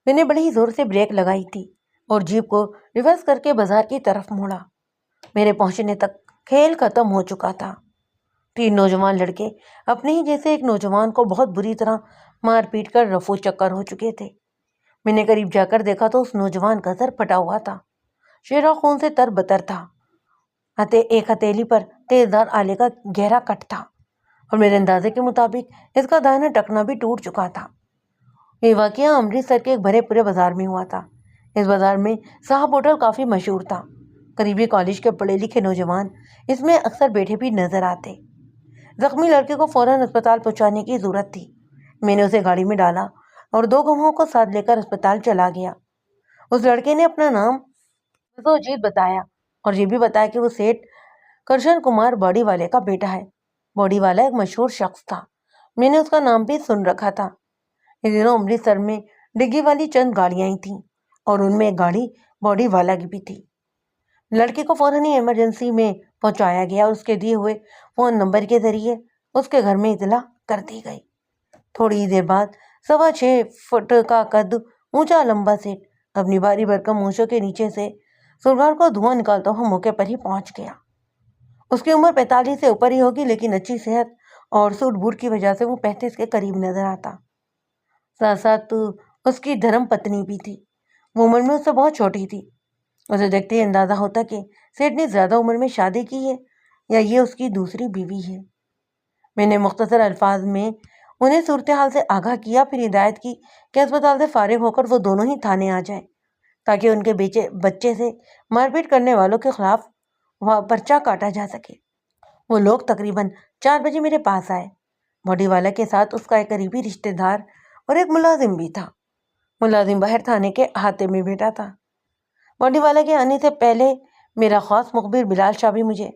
میں نے بڑی زور سے بریک لگائی تھی اور جیپ کو ریورس کر کے بازار کی طرف موڑا۔ میرے پہنچنے تک کھیل ختم ہو چکا تھا۔ 3 نوجوان لڑکے اپنے ہی جیسے ایک نوجوان کو بہت بری طرح مار پیٹ کر رفو چکر ہو چکے تھے۔ میں نے قریب جا کر دیکھا تو اس نوجوان کا سر پھٹا ہوا تھا، چہرہ خون سے تر بتر تھا، ایک ہتھیلی پر تیزدار آلے کا گہرا کٹ تھا اور میرے اندازے کے مطابق اس کا دائنا ٹکنا بھی ٹوٹ چکا تھا۔ یہ واقعہ امرتسر کے ایک بھرے پورے بازار میں ہوا تھا۔ اس بازار میں صاحب ہوٹل کافی مشہور تھا۔ قریبی کالج کے پڑھے لکھے نوجوان اس میں اکثر بیٹھے بھی نظر آتے۔ زخمی لڑکے کو فوراً اسپتال پہنچانے کی ضرورت تھی۔ میں نے اسے گاڑی میں ڈالا اور 2 گواہوں کو ساتھ لے کر اسپتال چلا گیا۔ اس لڑکے نے اپنا نام وسوجیت بتایا اور یہ بھی بتایا کہ وہ سیٹھ کرشن کمار باڑی والے کا بیٹا ہے۔ باڑی والا ایک مشہور شخص تھا، میں نے اس کا نام بھی سن رکھا تھا۔ اس دنوں امرتسر میں ڈگی والی چند گاڑیاں ہی تھیں اور ان میں ایک گاڑی باڑی والا کی بھی تھی۔ لڑکے کو فوراً ہی ایمرجنسی میں پہنچایا گیا اور اس کے دیے ہوئے فون نمبر کے ذریعے اس کے گھر میں اطلاع کر دی گئی۔ تھوڑی دیر بعد 6.25 فٹ کا قد اونچا لمبا سیٹ اپنی بھاری بھرکم مونچھوں کے نیچے سے سرگار کو دھواں نکالتا ہوا موقع پر ہی پہنچ گیا۔ اس کی عمر 45 سے اوپر ہی ہوگی، لیکن اچھی صحت اور سوٹ بوٹ کی وجہ سے وہ 35 کے قریب نظر آتا۔ ساتھ ساتھ اس کی دھرم پتنی بھی تھی، وہ عمر میں اس سے بہت چھوٹی تھی۔ اسے دیکھتے ہی اندازہ ہوتا کہ سیٹھ نے زیادہ عمر میں شادی کی ہے یا یہ اس کی دوسری بیوی ہے۔ میں نے مختصر الفاظ میں انہیں صورتحال سے آگاہ کیا، پھر ہدایت کی کہ اسپتال سے فارغ ہو کر وہ دونوں ہی تھانے آ جائیں تاکہ ان کے بچے سے مار پیٹ کرنے والوں کے خلاف پرچہ کاٹا جا سکے۔ وہ لوگ تقریباً 4 بجے میرے پاس آئے۔ باڈی والا کے ساتھ اس کا ایک قریبی رشتہ دار اور ایک ملازم بھی تھا۔ ملازم باہر تھانے کے احاطے میں بیٹھا تھا۔ باڈی والا کے آنے سے پہلے میرا خاص مخبر بلال شاہ بھی مجھے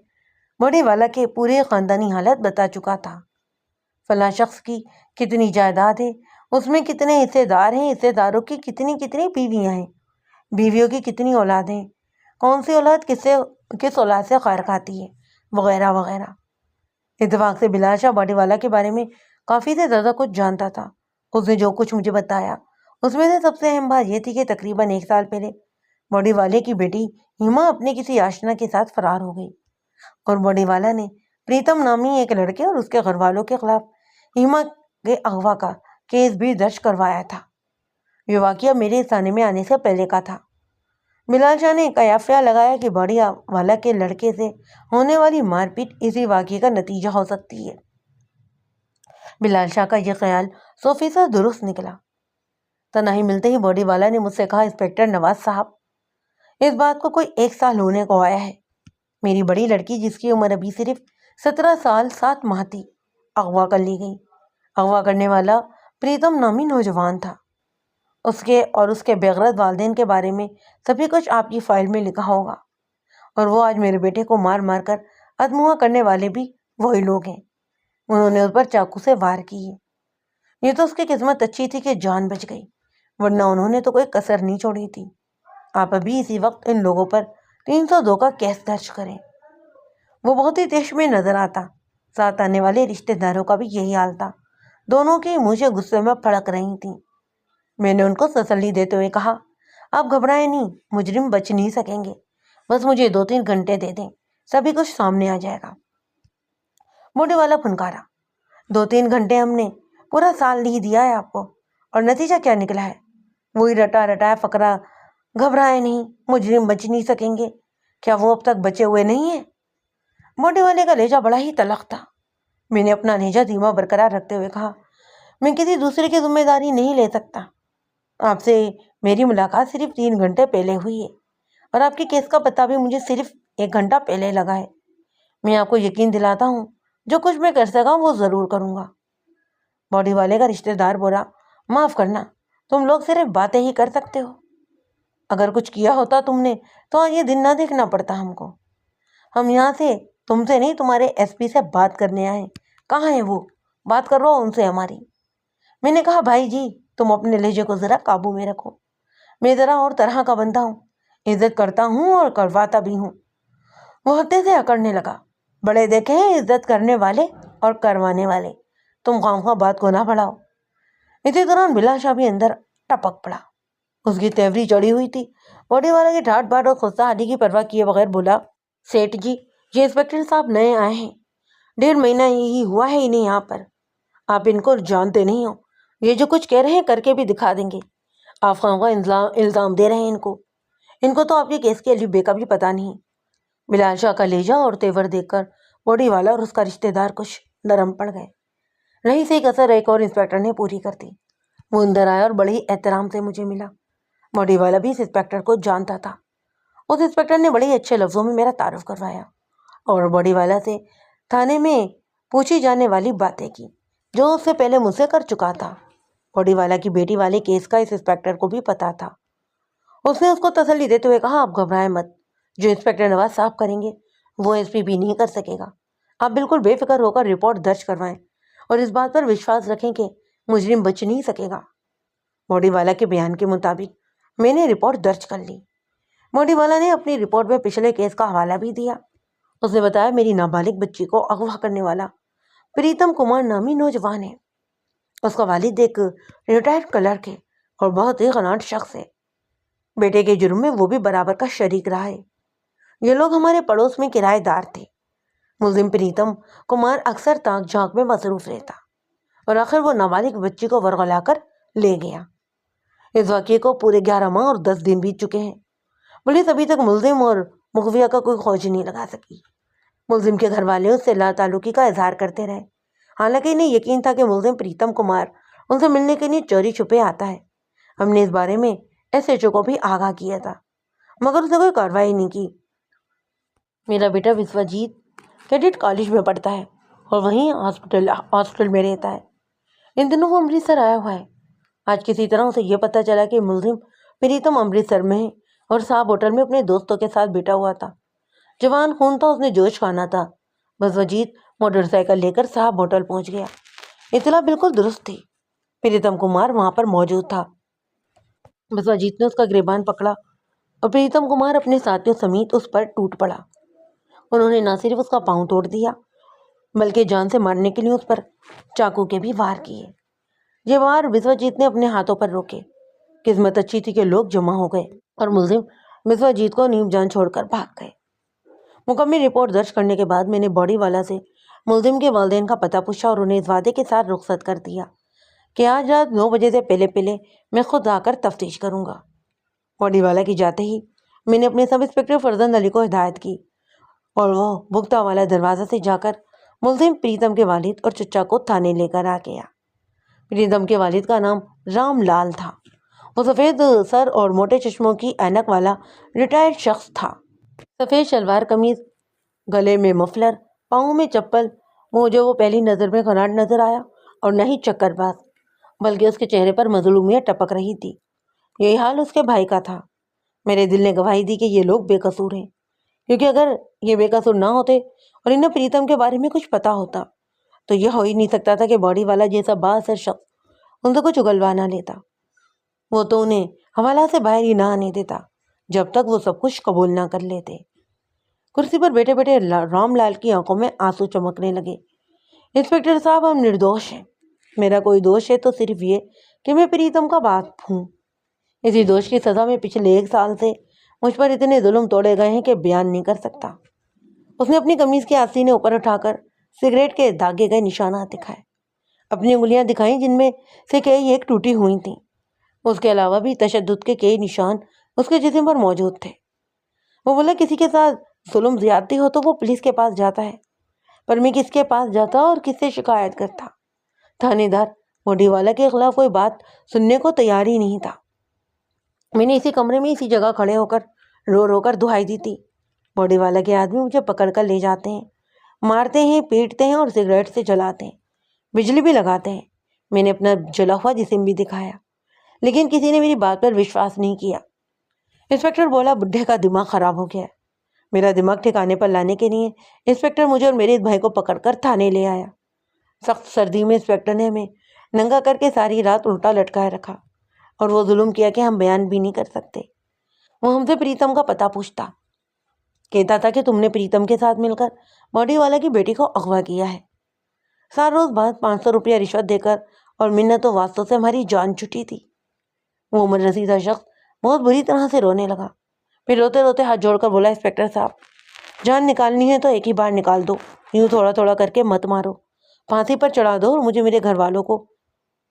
باڈی والا کے پورے خاندانی حالت بتا چکا تھا۔ فلاں شخص کی کتنی جائیداد ہے، اس میں کتنے حصے دار ہیں، حصے داروں کی کتنی بیویاں ہیں، بیویوں کی کتنی اولاد ہیں، کون سی اولاد کس اولاد سے خیر کھاتی ہے، وغیرہ وغیرہ۔ اتفاق سے بلال شاہ باڈی والا کے بارے میں کافی سے زیادہ کچھ جانتا تھا۔ اس نے جو کچھ مجھے بتایا اس میں سے سب سے اہم بات یہ تھی کہ تقریباً 1 سال پہلے باڈی والے کی بیٹی ہیما اپنے کسی آشنا کے ساتھ فرار ہو گئی اور باڈی والا نے پریتم نامی ایک لڑکے اور اس کے گھر والوں کے خلاف ہیما کے اغوا کا کیس بھی درج کروایا تھا۔ یہ واقعہ میرے اس تھانے میں آنے سے پہلے کا تھا۔ بلال شاہ نے قیافیہ لگایا کہ باڈی والا کے لڑکے سے ہونے والی مار پیٹ اسی واقعے کا نتیجہ ہو سکتی ہے۔ بلال شاہ کا یہ خیال 100% درست نکلا۔ تنہائی ملتے ہی باڈی والا نے مجھ سے کہا، انسپکٹر نواز صاحب، اس بات کو کوئی 1 سال ہونے کو آیا ہے۔ میری بڑی لڑکی جس کی عمر ابھی صرف 17 سال 7 ماہ تھی، اغوا کر لی گئی۔ اغوا کرنے والا پریتم نامی نوجوان تھا۔ اس کے بے غرض والدین کے بارے میں سبھی کچھ آپ کی فائل میں لکھا ہوگا، اور وہ آج میرے بیٹے کو مار مار کر ادموا کرنے والے بھی وہی لوگ ہیں۔ انہوں نے اس پر چاقو سے وار کی ہے۔ یہ تو اس کی قسمت اچھی تھی کہ جان بچ گئی، ورنہ انہوں نے تو کوئی کسر نہیں چھوڑی تھی۔ آپ ابھی اسی وقت ان لوگوں پر 302 کا کیس درج کریں۔ وہ بہت ہی تیش میں نظر آتا۔ ساتھ آنے والے رشتہ داروں کا بھی یہی حال تھا۔ دونوں کی مجھے غصے میں پھڑک رہی تھیں۔ میں نے ان کو تسلی دیتے ہوئے کہا، آپ گھبرائیں نہیں، مجرم بچ نہیں سکیں گے، بس مجھے 2-3 گھنٹے دے دیں، سبھی کچھ سامنے آ جائے گا۔ باڈی والا پھنکارا، 2-3 گھنٹے ہم نے پورا سال نہیں دیا ہے آپ کو، اور نتیجہ کیا نکلا ہے؟ وہی رٹا رٹایا فقرہ، گھبرائے نہیں، مجرم بچ نہیں سکیں گے۔ کیا وہ اب تک بچے ہوئے نہیں ہیں؟ باڈی والے کا لہجہ بڑا ہی تلخ تھا۔ میں نے اپنا لہجہ دھیما برقرار رکھتے ہوئے کہا، میں کسی دوسرے کی ذمہ داری نہیں لے سکتا۔ آپ سے میری ملاقات صرف 3 گھنٹے پہلے ہوئی ہے، اور آپ کے کیس کا پتہ بھی مجھے صرف 1 گھنٹہ پہلے لگا ہے۔ میں آپ کو یقین دلاتا ہوں، جو کچھ میں کر سکا وہ ضرور کروں گا۔ باڈی والے کا رشتہ دار بولا، معاف کرنا، تم لوگ صرف باتیں ہی کر سکتے ہو۔ اگر کچھ کیا ہوتا تم نے تو آج یہ دن نہ دیکھنا پڑتا ہم کو۔ ہم یہاں سے تم سے نہیں، تمہارے ایس پی سے بات کرنے آئے۔ کہاں ہے وہ؟ بات کرو ان سے ہماری۔ میں نے کہا، بھائی جی تم اپنے لہجے کو ذرا قابو میں رکھو، میں ذرا اور طرح کا بندہ ہوں، عزت کرتا ہوں اور کرواتا بھی ہوں۔ وہ ہتے سے اکڑنے لگا، بڑے دیکھے ہیں عزت کرنے والے اور کروانے والے، تم خواہ بات کو نہ بڑھاؤ۔ اسی دوران بلال شاہ بھی اندر ٹپک پڑا۔ اس کی تیوری چڑھی ہوئی تھی۔ باڈی والا کی ڈھاٹ باٹ اور غصہ آدھی کی پرواہ کیے بغیر بولا، سیٹھ جی، یہ انسپکٹر صاحب نئے آئے ہیں، 1.5 مہینہ ہی ہوا ہے انہیں یہاں پر، آپ ان کو جانتے نہیں ہو، یہ جو کچھ کہہ رہے ہیں کر کے بھی دکھا دیں گے، آپ خواہ الزام دے رہے ہیں ان کو تو آپ کے کیس کے الف بے کا بھی پتہ نہیں۔ بلال شاہ کا لہجہ اور تیور دیکھ کر باڈی والا اور اس کا رشتہ دار کچھ نرم پڑ گئے۔ رہی سے کسر ایک اور انسپکٹر نے پوری کر دی۔ وہ اندر آیا اور بڑے ہی احترام سے مجھے ملا۔ باڈی والا بھی اس انسپکٹر کو جانتا تھا۔ اس انسپکٹر نے بڑے ہی اچھے لفظوں میں میرا تعارف کروایا اور باڈی والا سے تھانے میں پوچھی جانے والی باتیں کی جو اس سے پہلے مجھ سے کر چکا تھا۔ باڈی والا کی بیٹی والے کیس کا اس انسپکٹر کو بھی پتا تھا۔ اس نے اس کو تسلی دیتے ہوئے کہا، آپ گھبرائیں مت، جو انسپکٹر نواز صاحب کریں گے وہ ایس پی بھی نہیں کر سکے گا۔ آپ بالکل بے فکر ہو کر رپورٹ درج کروائیں اور اس بات پر وشواس رکھیں کہ مجرم بچ نہیں سکے گا۔ باڈی والا کے بیان کے مطابق میں نے رپورٹ درج کر لی۔ باڈی والا نے اپنی رپورٹ میں پچھلے کیس کا حوالہ بھی دیا۔ اس نے بتایا، میری نابالغ بچی کو اغوا کرنے والا پریتم کمار نامی نوجوان ہے۔ اس کا والد ایک ریٹائرڈ کلرک ہے اور بہت ہی غناٹ شخص ہے۔ بیٹے کے جرم میں وہ بھی برابر کا شریک رہا ہے۔ یہ لوگ ہمارے پڑوس میں کرایہ دار تھے۔ ملزم پریتم کمار اکثر تاک جھانک میں مصروف رہتا اور آخر وہ نابالغ بچی کو ورغلا کر لے گیا۔ اس واقعے کو پورے 11 ماہ اور 10 دن بیت چکے ہیں۔ پولیس ابھی تک ملزم اور مخفیہ کا کوئی کھوج نہیں لگا سکی۔ ملزم کے گھر والے اس سے لا تعلقی کا اظہار کرتے رہے، حالانکہ انہیں یقین تھا کہ ملزم پریتم کمار ان سے ملنے کے لیے چوری چھپے آتا ہے۔ ہم نے اس بارے میں ایس ایچ او کو بھی آگاہ کیا تھا مگر اس نے کوئی کارروائی نہیں کی۔ میرا بیٹا وسواجیت کیڈٹ کالج میں پڑھتا ہے اور وہیں ہاسپٹل میں رہتا ہے۔ ان دنوں وہ امرتسر آیا ہوا ہے۔ آج کسی طرح اسے یہ پتہ چلا کہ ملزم پریتم امرتسر میں ہے اور صاحب ہوٹل میں اپنے دوستوں کے ساتھ بیٹھا ہوا تھا۔ جوان خون تھا، اس نے جوش کھانا تھا۔ وسواجیت موٹر سائیکل لے کر صاحب ہوٹل پہنچ گیا۔ اطلاع بالکل درست تھی، پریتم کمار وہاں پر موجود تھا۔ وسواجیت نے اس کا گریبان پکڑا اور پریتم کمار اپنے ساتھیوں سمیت اس پر ٹوٹ پڑا۔ انہوں نے نہ صرف اس کا پاؤں توڑ دیا بلکہ جان سے مارنے کے لیے اس پر چاقو کے بھی وار کیے۔ یہ وار وسواجیت نے اپنے ہاتھوں پر روکے۔ قسمت اچھی تھی کہ لوگ جمع ہو گئے اور ملزم وسواجیت کو نیب جان چھوڑ کر بھاگ گئے۔ مکمل رپورٹ درج کرنے کے بعد میں نے باڈی والا سے ملزم کے والدین کا پتہ پوچھا اور انہیں اس وعدے کے ساتھ رخصت کر دیا کہ آج رات 9 بجے سے پہلے میں خود آ کر تفتیش کروں گا۔ باڈی والا کی جاتے ہی میں نے اپنے سب انسپکٹر فرزند علی کو ہدایت کی اور وہ بھگتا والا دروازہ سے جا کر ملزم پریتم کے والد اور چچا کو تھانے لے کر آ گیا۔ پریتم کے والد کا نام رام لال تھا۔ وہ سفید سر اور موٹے چشموں کی اینک والا ریٹائرڈ شخص تھا۔ سفید شلوار قمیض، گلے میں مفلر، پاؤں میں چپل، مجھے وہ پہلی نظر میں غناٹ نظر آیا اور نہ ہی چکر باز، بلکہ اس کے چہرے پر مظلومیت ٹپک رہی تھی۔ یہی حال اس کے بھائی کا تھا۔ میرے دل نے گواہی دی کہ یہ لوگ بے قصور ہیں، کیونکہ اگر یہ بے قصور نہ ہوتے اور انہیں پریتم کے بارے میں کچھ پتا ہوتا تو یہ ہو ہی نہیں سکتا تھا کہ باڈی والا جیسا بااثر شخص ان سے کچھ اگلوا نہ لیتا۔ وہ تو انہیں حوالہ سے باہر ہی نہ آنے دیتا جب تک وہ سب کچھ قبول نہ کر لیتے۔ کرسی پر بیٹھے بیٹھے رام لال کی آنکھوں میں آنسو چمکنے لگے۔ انسپکٹر صاحب، ہم نردوش ہیں۔ میرا کوئی دوش ہے تو صرف یہ کہ میں پریتم کا باپ ہوں۔ اسی دوش کی سزا میں پچھلے 1 سال سے مجھ پر اتنے ظلم توڑے گئے ہیں کہ بیان نہیں کر سکتا۔ اس نے اپنی قمیض کے آستینے اوپر اٹھا کر سگریٹ کے داغے گئے نشانات دکھائے، اپنی انگلیاں دکھائیں جن میں سے کئی ایک ٹوٹی ہوئی تھیں۔ اس کے علاوہ بھی تشدد کے کئی نشان اس کے جسم پر موجود تھے۔ وہ بولا، کسی کے ساتھ ظلم زیادتی ہو تو وہ پولیس کے پاس جاتا ہے، پر میں کس کے پاس جاتا اور کس سے شکایت کرتا؟ تھانے دار باڈی والا کے خلاف کوئی بات سننے کو تیار ہی نہیں تھا۔ میں نے اسی کمرے میں اسی جگہ کھڑے ہو کر رو رو کر دہائی دی تھی۔ باڈی والا کے آدمی مجھے پکڑ کر لے جاتے ہیں، مارتے ہیں، پیٹتے ہیں اور سگریٹ سے جلاتے ہیں، بجلی بھی لگاتے ہیں۔ میں نے اپنا جلا ہوا جسم بھی دکھایا، لیکن کسی نے میری بات پر وشواس نہیں کیا۔ انسپکٹر بولا، بڈھے کا دماغ خراب ہو گیا ہے۔ میرا دماغ ٹھکانے پر لانے کے لیے انسپکٹر مجھے اور میرے بھائی کو پکڑ کر تھانے لے آیا۔ سخت سردی میں انسپکٹر نے ہمیں ننگا کر کے ساری رات الٹا لٹکائے رکھا اور وہ ظلم کیا کہ ہم بیان بھی نہیں کر سکتے۔ وہ ہم سے پریتم کا پتہ پوچھتا، کہتا تھا کہ تم نے پریتم کے ساتھ مل کر باڈی والا کی بیٹی کو اغوا کیا ہے۔ 7 روز بعد 500 روپیہ رشوت دے کر اور منتوں واسطوں سے ہماری جان چھٹی تھی۔ وہ عمر رسیدہ شخص بہت بری طرح سے رونے لگا. پھر روتے روتے ہاتھ جوڑ کر بولا, انسپکٹر صاحب, جان نکالنی ہے تو ایک ہی بار نکال دو, یوں تھوڑا تھوڑا کر کے مت مارو. پھانسی پر چڑھا دو اور مجھے میرے گھر والوں کو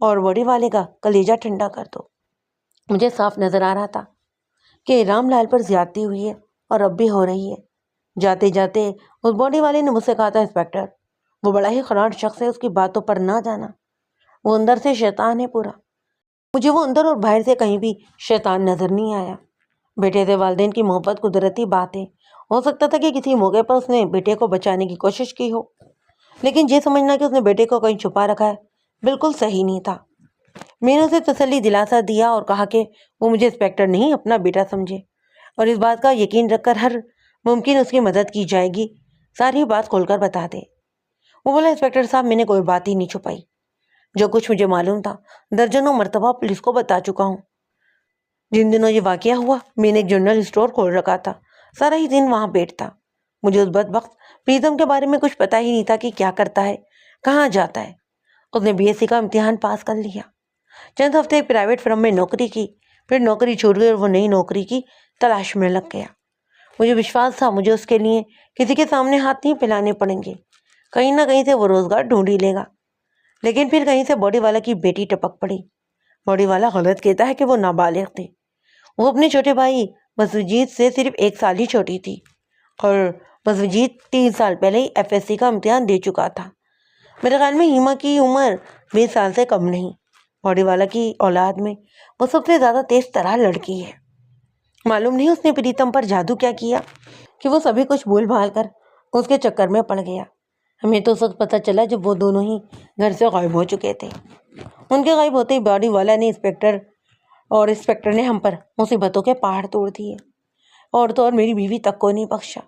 اور باڈی والے کا کلیجہ ٹھنڈا کر دو. مجھے صاف نظر آ رہا تھا کہ رام لال پر زیادتی ہوئی ہے اور اب بھی ہو رہی ہے. جاتے جاتے اس باڈی والے نے مجھ سے کہا تھا, انسپکٹر, وہ بڑا ہی خراٹ شخص ہے, اس کی باتوں پر نہ جانا, وہ اندر سے شیطان ہے پورا. مجھے وہ اندر اور باہر سے کہیں بھی شیطان نظر نہیں آیا. بیٹے سے والدین کی محبت قدرتی بات ہے. ہو سکتا تھا کہ کسی موقع پر اس نے بیٹے کو بچانے کی کوشش کی ہو, لیکن یہ سمجھنا کہ اس نے بیٹے کو کہیں چھپا رکھا ہے بالکل صحیح نہیں تھا. میں نے اسے تسلی دلاسا دیا اور کہا کہ وہ مجھے انسپکٹر نہیں اپنا بیٹا سمجھے, اور اس بات کا یقین رکھ کر ہر ممکن اس کی مدد کی جائے گی. ساری بات کھول کر بتا دے. وہ بولا, انسپکٹر صاحب, میں نے کوئی بات ہی نہیں چھپائی. جو کچھ مجھے معلوم تھا درجنوں مرتبہ پولیس کو بتا چکا ہوں. جن دنوں یہ واقعہ ہوا میں نے ایک جنرل اسٹور کھول رکھا تھا. سارا ہی دن وہاں بیٹھتا. مجھے اس بدبخت پریتم کے بارے میں کچھ پتا ہی نہیں تھا کہ کیا کرتا ہے, کہاں جاتا ہے. اس نے بی ایس سی کا امتحان پاس کر لیا, چند ہفتے ایک پرائیویٹ فرم میں نوکری کی, پھر نوکری چھوٹ گئی اور وہ نئی نوکری کی تلاش میں لگ گیا. مجھے وشواس تھا مجھے اس کے لیے کسی کے سامنے ہاتھ نہیں پھیلانے پڑیں گے, کہیں نہ کہیں سے وہ روزگار ڈھونڈ ہی لے گا. لیکن پھر کہیں سے باڈی والا کی بیٹی ٹپک پڑی. باڈی والا غلط کہتا ہے کہ وہ نابالغ تھے. وہ اپنے چھوٹے بھائی مسجید سے صرف 1 سال ہی چھوٹی تھی, اور مسجید 3 سال پہلے ہی FSC کا امتحان دے چکا تھا. میرے خیال میں ہیما کی عمر 20 سال سے کم نہیں. باڈی والا کی اولاد میں وہ سب سے زیادہ تیز طرح لڑکی ہے. معلوم نہیں اس نے پریتم پر جادو کیا کیا کہ وہ سبھی کچھ بھول بھال کر اس کے چکر میں پڑ گیا. ہمیں تو سب پتہ چلا جب وہ دونوں ہی گھر سے غائب ہو چکے تھے. ان کے غائب ہوتے ہی باڈی والا نے انسپکٹر نے ہم پر مصیبتوں کے پہاڑ توڑ دیے, اور تو اور میری بیوی تک کو نہیں بخشا.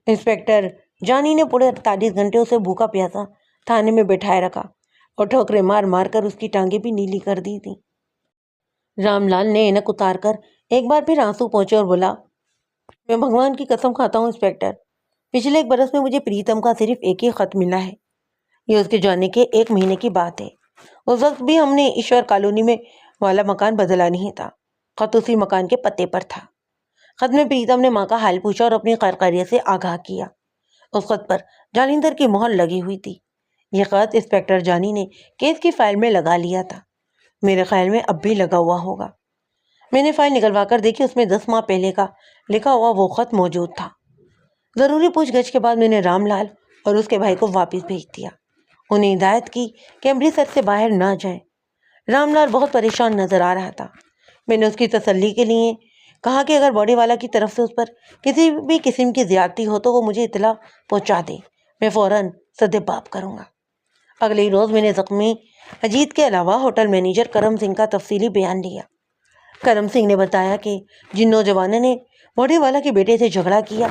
انسپکٹر جانی نے پورے 48 گھنٹے اسے بھوکا پیاسا تھانے میں بٹھائے رکھا اور ٹھوکرے مار مار کر اس کی ٹانگیں بھی نیلی کر دی تھی. رام لال نے اینک اتار کر ایک بار پھر آنسو پہنچے اور بولا, میں بھگوان کی قسم کھاتا ہوں انسپکٹر, پچھلے 1 برس میں مجھے پریتم کا صرف ایک ہی خط ملا ہے. یہ اس کے جانے کے 1 مہینے کی بات ہے. اس وقت بھی ہم نے ایشور کالونی میں والا مکان بدلا نہیں تھا. خط اسی مکان کے پتے پر تھا. خط میں پریتم نے ماں کا حال پوچھا اور اپنی خیر خیریت سے آگاہ کیا. اس خط پر جالندر کی مہر لگی ہوئی تھی. یہ خط انسپکٹر جانی نے کیس کی فائل میں لگا لیا تھا. میرے خیال میں اب بھی لگا ہوا ہوگا. میں نے فائل نکلوا کر دیکھی, اس میں 10 ماہ پہلے کا لکھا ہوا وہ خط موجود تھا. ضروری پوچھ گچھ کے بعد میں نے رام لال اور اس کے بھائی کو واپس بھیج دیا. انہیں ہدایت کی کہ امرتسر سے باہر نہ جائیں. رام لال بہت پریشان نظر آ رہا تھا. میں نے اس کی تسلی کے لیے کہا کہ اگر باڈی والا کی طرف سے اس پر کسی بھی قسم کی زیادتی ہو تو وہ مجھے اطلاع پہنچا دے, میں فوراً سدباب کروں گا. اگلے ہی روز میں نے زخمی اجیت کے علاوہ ہوٹل مینیجر کرم سنگھ کا تفصیلی بیان لیا. کرم سنگھ نے بتایا کہ جن نوجوانوں نے باڈی والا کے بیٹے سے جھگڑا کیا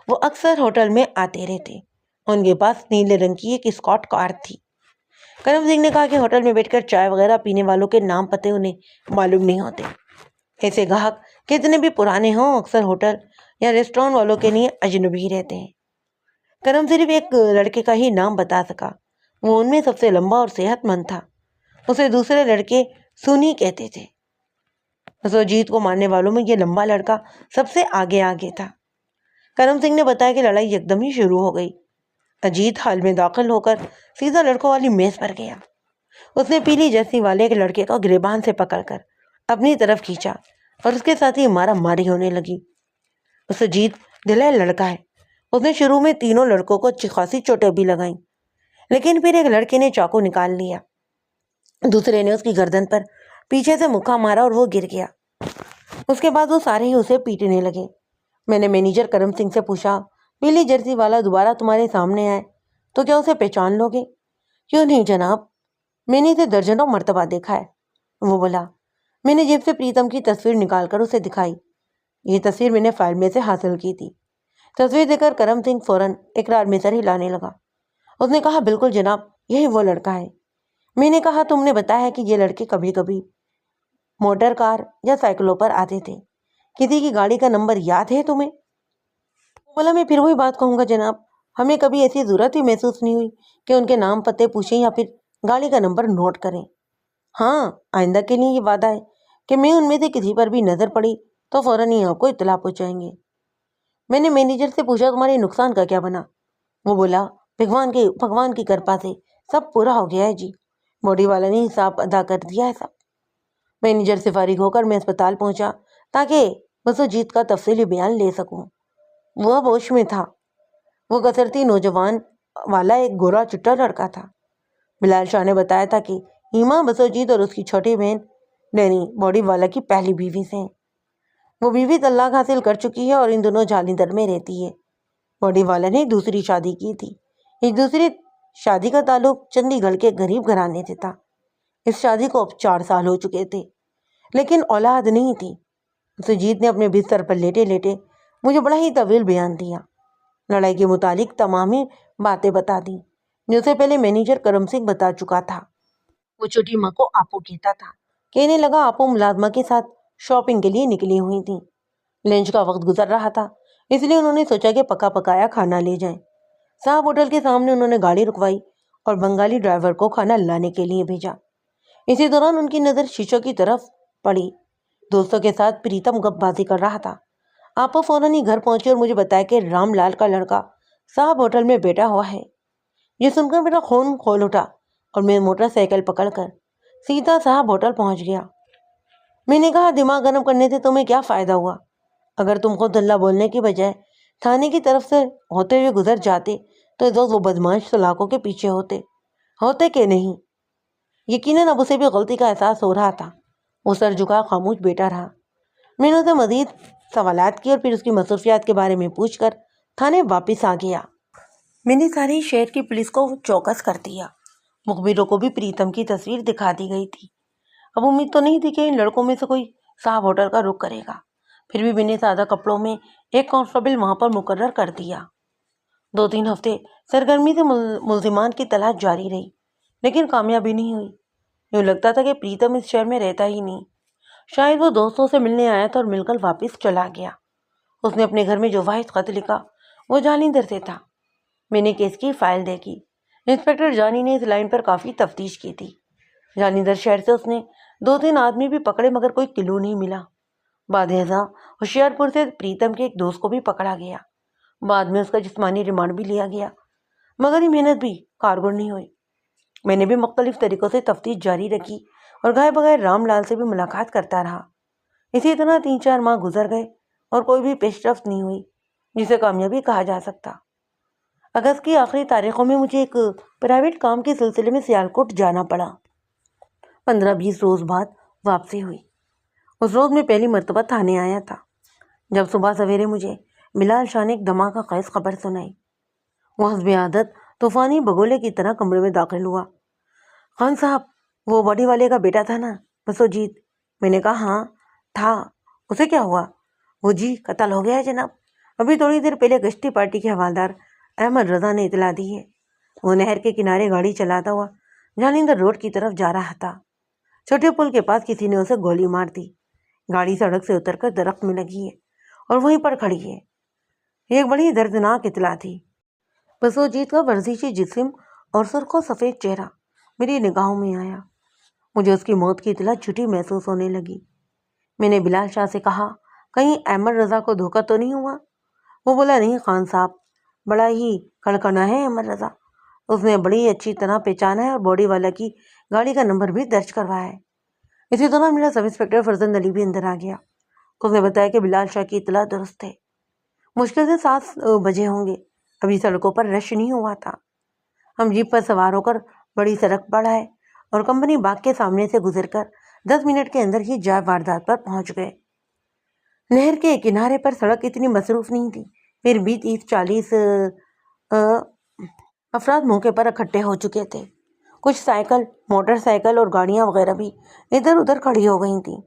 وہ اکثر ہوٹل میں آتے رہتے. ان کے پاس نیلے رنگ کی ایک اسکاٹ کار تھی. کرم سنگھ نے کہا کہ ہوٹل میں بیٹھ کر چائے وغیرہ پینے والوں کے نام پتے انہیں معلوم نہیں ہوتے. ایسے گاہک کتنے بھی پرانے ہوں اکثر ہوٹل یا ریسٹورانٹ والوں کے لیے اجنبی رہتے ہیں. کرم صرف ایک لڑکے کا ہی نام بتا سکا. وہ ان میں سب سے لمبا اور صحت مند تھا. اسے دوسرے لڑکے سونی کہتے تھے. اجیت کو مارنے والوں میں یہ لمبا لڑکا سب سے آگے تھا. کرم سنگھ نے بتایا کہ لڑائی یکدم ہی شروع ہو گئی. اجیت حال میں داخل ہو کر سیدھا لڑکوں والی میز پر گیا. اس نے پیلی جرسی والے ایک لڑکے کو گریبان سے پکڑ کر اپنی طرف کھینچا اور اس کے ساتھ ہی مارا ماری ہونے لگی. اس اجیت دلیر لڑکا ہے. اس نے شروع میں تینوں لڑکوں کو اچھی خاصی چوٹیں بھی لگائیں, لیکن پھر ایک لڑکے نے چاقو نکال لیا. دوسرے نے اس کی گردن پر پیچھے سے مکہ مارا اور وہ گر گیا. اس کے بعد وہ سارے ہی اسے پیٹنے لگے. میں نے مینیجر کرم سنگھ سے پوچھا, پیلی جرسی والا دوبارہ تمہارے سامنے آئے تو کیا اسے پہچان لو گے؟ کیوں نہیں جناب, میں نے اسے درجنوں مرتبہ دیکھا ہے. وہ بولا. میں نے جیب سے پریتم کی تصویر نکال کر اسے دکھائی. یہ تصویر میں نے فائل میں سے حاصل کی تھی. تصویر دیکھ کر کرم سنگھ فوراً اقرار میں سر ہلانے لگا. اس نے کہا, بالکل جناب, یہی وہ لڑکا ہے. میں نے کہا, تم نے بتایا کہ یہ لڑکے کبھی کبھی موٹر کار یا سائیکلوں پر آتے تھے. کسی کی گاڑی کا نمبر یاد ہے تمہیں؟ بولا, میں پھر وہی بات کہوں گا جناب, ہمیں کبھی ایسی ضرورت ہی محسوس نہیں ہوئی کہ ان کے نام پتے پوچھیں یا پھر گاڑی کا نمبر نوٹ کریں. ہاں, آئندہ کے لیے یہ وعدہ ہے کہ میں ان میں سے کسی پر بھی نظر پڑی تو فوراً ہی آپ کو اطلاع پہنچائیں گے۔ میں نے مینیجر سے پوچھا تمہارے نقصان کا کیا بنا؟ وہ بولا بھگوان کی کرپا سے سب پورا ہو گیا ہے جی، باڈی والا نے حساب ادا کر دیا ہے سب۔ مینیجر سے فارغ ہو کر میں اسپتال پہنچا تاکہ مسجد کا تفصیلی بیان لے سکوں۔ وہ اب ہوش میں تھا۔ وہ کثرتی نوجوان والا ایک گورا چٹا لڑکا تھا۔ بلال شاہ نے بتایا تھا کہ ایما بسوجیت اور اس کی چھوٹی بہن ڈینی باڈی والا کی پہلی بیوی سے ہیں۔ وہ بیوی طلاق حاصل کر چکی ہے اور ان دونوں جالندھر میں رہتی ہے۔ باڈی والا نے دوسری شادی کی تھی۔ اس دوسری شادی کا تعلق چندی گڑھ کے غریب گھرانے سے تھا۔ اس شادی کو اب 4 سال ہو چکے تھے لیکن اولاد نہیں تھی۔ سجیت نے اپنے بستر پر لیٹے لیٹے مجھے بڑا ہی طویل بیان دیا۔ لڑائی کے متعلق تمام باتیں بتا دی جو سے پہلے مینیجر کرم سنگھ بتا چکا تھا۔ وہ چھوٹی ماں کو آپو کہتا تھا۔ کہنے لگا آپو ملازمہ کے ساتھ شاپنگ کے لیے نکلی ہوئی تھیں۔ لنچ کا وقت گزر رہا تھا اس لیے انہوں نے سوچا کہ پکا پکایا کھانا لے جائیں۔ صاحب ہوٹل کے سامنے انہوں نے گاڑی رکوائی اور بنگالی ڈرائیور کو کھانا لانے کے لیے بھیجا۔ اسی دوران ان کی نظر شیشوں کی طرف پڑی۔ دوستوں کے ساتھ پریتم گپ بازی کر رہا تھا۔ آپا فوراً ہی گھر پہنچی اور مجھے بتایا کہ رام لال کا لڑکا صاحب ہوٹل میں بیٹھا ہوا ہے۔ یہ سن کر میرا خون کھول اٹھا اور میں موٹر سائیکل پکڑ کر سیدھا صاحب ہوٹل پہنچ گیا۔ میں نے کہا دماغ گرم کرنے سے تمہیں کیا فائدہ ہوا؟ اگر تم خود اللہ بولنے کی بجائے تھانے کی طرف سے ہوتے ہوئے گزر جاتے تو اس وقت وہ بدماش سلاخوں کے پیچھے ہوتے کہ نہیں؟ یقیناً اب اسے بھی غلطی کا احساس ہو رہا تھا۔ وہ سر جھکا خاموش بیٹھا رہا۔ میں نے اسے مزید سوالات کیے اور پھر اس کی مصروفیات کے بارے میں پوچھ کر تھانے واپس آ گیا۔ میں نے ساری شہر کی پولیس کو چوکس کر دیا۔ مخبروں کو بھی پریتم کی تصویر دکھا دی گئی تھی۔ اب امید تو نہیں تھی کہ ان لڑکوں میں سے کوئی صاحب ہوٹل کا رخ کرے گا۔ پھر بھی میں نے سادہ کپڑوں میں ایک کانسٹیبل وہاں پر مقرر کر دیا۔ 2-3 ہفتے سرگرمی سے ملزمان کی تلاش جاری رہی لیکن کامیابی نہیں ہوئی۔ یوں لگتا تھا کہ پریتم اس شہر میں رہتا ہی نہیں۔ شاید وہ دوستوں سے ملنے آیا تھا اور مل کر واپس چلا گیا۔ اس نے اپنے گھر میں جو واحد خط لکھا وہ جالندھر سے تھا۔ میں نے کیس کی فائل دیکھی۔ انسپکٹر جانی نے اس لائن پر کافی تفتیش کی تھی۔ جالندھر شہر سے اس نے 2-3 آدمی بھی پکڑے مگر کوئی کلو نہیں ملا۔ بعد ازاں ہوشیار پور سے پریتم کے ایک دوست کو بھی پکڑا گیا۔ بعد میں اس کا جسمانی ریمانڈ بھی لیا گیا مگر یہ محنت بھی کارگر نہیں ہوئی۔ میں نے بھی مختلف طریقوں سے تفتیش جاری رکھی اور گائے بغیر رام لال سے بھی ملاقات کرتا رہا۔ اسی طرح 3-4 ماہ گزر گئے اور کوئی بھی پیش رفت نہیں ہوئی جسے کامیابی کہا جا سکتا۔ اگست کی آخری تاریخوں میں مجھے ایک پرائیویٹ کام کے سلسلے میں سیالکوٹ جانا پڑا۔ 15-20 روز بعد واپسی ہوئی۔ اس روز میں پہلی مرتبہ تھانے آیا تھا جب صبح سویرے مجھے بلال شاہ نے ایک دھماکہ خیز خبر سنائی۔ وہ حسب عادت طوفانی بگولے کی طرح کمرے میں داخل ہوا۔ خان صاحب وہ باڈی والے کا بیٹا تھا نا بسوجیت؟ میں نے کہا ہاں تھا۔ اسے کیا ہوا؟ وہ جی قتل ہو گیا ہے جناب۔ ابھی تھوڑی دیر پہلے گشتی پارٹی کے حوالدار احمد رضا نے اطلاع دی ہے۔ وہ نہر کے کنارے گاڑی چلاتا ہوا جالندھر روڈ کی طرف جا رہا تھا۔ چھوٹے پل کے پاس کسی نے اسے گولی مار دی۔ گاڑی سڑک سے اتر کر درخت میں لگی ہے اور وہیں پر کھڑی ہے۔ یہ ایک بڑی دردناک اطلاع تھی۔ بسوجیت کا ورزشی جسم اور سرخ و سفید چہرہ میری نگاہوں میں آیا۔ مجھے اس کی موت کی اطلاع جھوٹی محسوس ہونے لگی۔ میں نے بلال شاہ سے کہا کہیں احمد رضا کو دھوکہ تو نہیں ہوا؟ وہ بولا نہیں خان صاحب، بڑا ہی کڑکنا ہے احمد رضا۔ اس نے بڑی اچھی طرح پہچانا ہے اور باڈی والا کی گاڑی کا نمبر بھی درج کروایا ہے۔ اسی طرح میرا سب انسپکٹر فرزند علی بھی اندر آ گیا۔ اس نے بتایا کہ بلال شاہ کی اطلاع درست ہے۔ مشکل سے 7 بجے ہوں گے۔ ابھی سڑکوں پر رش نہیں ہوا تھا۔ ہم جیپ پر سوار ہو کر بڑی سڑک پر آئے اور کمپنی باغ کے سامنے سے گزر کر 10 منٹ کے اندر ہی جائے واردات پر پہنچ گئے۔ نہر کے کنارے پر سڑک اتنی مصروف نہیں تھی، پھر بھی 30-40 افراد موقع پر اکٹھے ہو چکے تھے۔ کچھ سائیکل، موٹر سائیکل اور گاڑیاں وغیرہ بھی ادھر ادھر کھڑی ہو گئی تھیں۔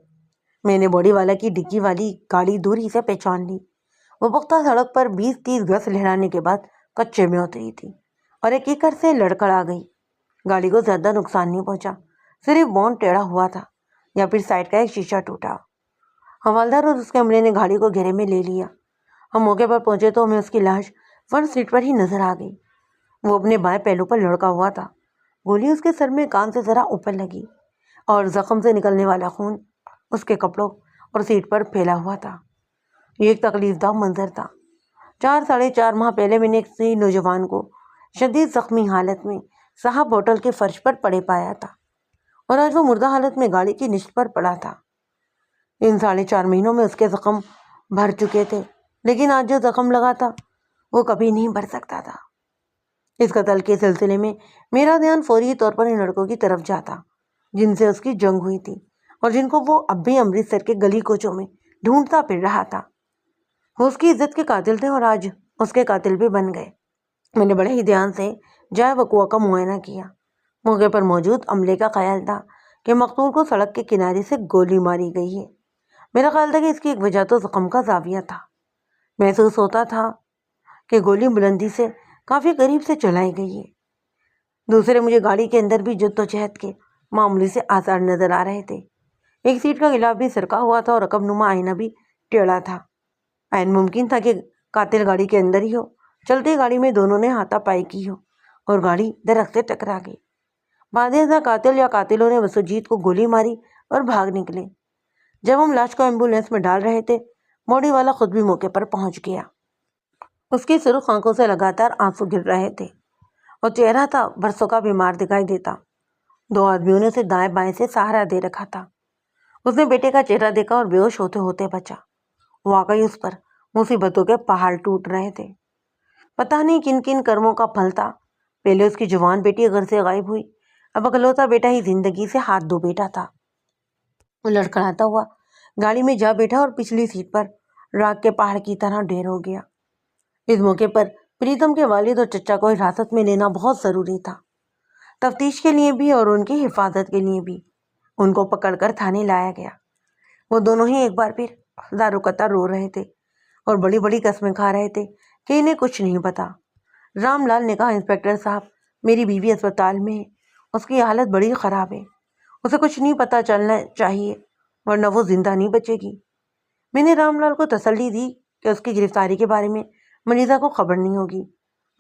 میں نے باڈی والا کی ڈگی والی گاڑی دوری سے پہچان لی۔ وہ پختہ سڑک پر 20-30 گز لہرانے کے بعد کچے میں اتری تھی اور ایک ایکڑ سے لڑکھڑا گئی۔ گاڑی کو زیادہ نقصان نہیں پہنچا، صرف بونٹ ٹیڑھا ہوا تھا یا پھر سائڈ کا ایک شیشہ ٹوٹا۔ حوالدار اور اس کے عملے نے گاڑی کو گھیرے میں لے لیا۔ ہم موقع پر پہنچے تو ہمیں اس کی لاش فرنٹ سیٹ پر ہی نظر آ گئی۔ وہ اپنے بائیں پہلو پر لڑکا ہوا تھا۔ گولی اس کے سر میں کان سے ذرا اوپر لگی اور زخم سے نکلنے والا خون اس کے کپڑوں اور سیٹ پر پھیلا ہوا تھا۔ یہ ایک تکلیف دہ منظر تھا۔ 4 ماہ پہلے میں نے کسی نوجوان کو شدید زخمی حالت میں صاحب ہوٹل کے فرش پر پڑے پایا تھا، اور آج وہ مردہ حالت میں گاڑی کی نشت پر پڑا تھا۔ ان 4.5 مہینوں میں اس کے زخم بھر چکے تھے، لیکن آج جو زخم لگا تھا وہ کبھی نہیں بھر سکتا تھا۔ اس قتل کے سلسلے میں میرا دھیان فوری طور پر ان لڑکوں کی طرف جاتا جن سے اس کی جنگ ہوئی تھی، اور جن کو وہ اب بھی امرتسر کے گلی کوچوں میں ڈھونڈتا پھر رہا تھا۔ وہ اس کی عزت کے قاتل تھے اور آج اس کے قاتل بھی بن گئے۔ میں نے بڑے ہی دھیان سے جائے وقوع کا معائنہ کیا۔ موقع پر موجود عملے کا خیال تھا کہ مقتول کو سڑک کے کنارے سے گولی ماری گئی ہے۔ میرا خیال تھا کہ اس کی ایک وجہ تو زخم کا زاویہ تھا۔ محسوس ہوتا تھا کہ گولی بلندی سے کافی قریب سے چلائی گئی ہے۔ دوسرے، مجھے گاڑی کے اندر بھی جدوجہد کے معمولی سے آثار نظر آ رہے تھے۔ ایک سیٹ کا غلاف بھی سرکا ہوا تھا اور عقب نما آئینہ بھی ٹیڑھا تھا۔ عین ممکن تھا کہ قاتل گاڑی کے اندر ہی ہو۔ چلتی گاڑی میں دونوں نے ہاتھا پائی کی ہو اور گاڑی درخت سے ٹکرا گئی۔ بعد ازاں قاتل یا قاتلوں نے وسوجیت کو گولی ماری اور بھاگ نکلے۔ جب ہم لاش کو ایمبولینس میں ڈال رہے تھے، باڈی والا خود بھی موقع پر پہنچ گیا۔ اس کی سرخ آنکھوں سے لگاتار آنسو گر رہے تھے اور چہرہ تھا برسوں کا بیمار دکھائی دیتا۔ 2 آدمیوں نے اسے دائیں بائیں سے سہارا دے رکھا تھا۔ اس نے بیٹے کا چہرہ دیکھا اور بے ہوش ہوتے ہوتے بچا۔ واقعی اس پر مصیبتوں کے پہاڑ ٹوٹ رہے تھے۔ پتہ نہیں کن کن کرموں کا پھل تھا۔ پہلے اس کی جوان بیٹی گھر سے غائب ہوئی، اب اکلوتا بیٹا ہی زندگی سے ہاتھ دھو بیٹھا تھا۔ وہ لڑکھڑاتا ہوا گاڑی میں جا بیٹھا اور پچھلی سیٹ پر راکھ کے پہاڑ کی طرح ڈھیر ہو گیا۔ اس موقع پر پریتم کے والد اور چچا کو حراست میں لینا بہت ضروری تھا، تفتیش کے لیے بھی اور ان کی حفاظت کے لیے بھی۔ ان کو پکڑ کر تھانے لایا گیا۔ وہ دونوں ہی ایک بار پھر داروکتا رو رہے تھے اور بڑی بڑی قسمیں کھا رہے تھے کہ انہیں کچھ نہیں پتا۔ رام لال نے کہا، انسپکٹر صاحب، میری بیوی اسپتال میں ہے، اس کی حالت بڑی خراب ہے، اسے کچھ نہیں پتا چلنا چاہیے ورنہ وہ زندہ نہیں بچے گی۔ میں نے رام لال کو تسلی دی کہ اس کی گرفتاری کے بارے میں مریضہ کو خبر نہیں ہوگی۔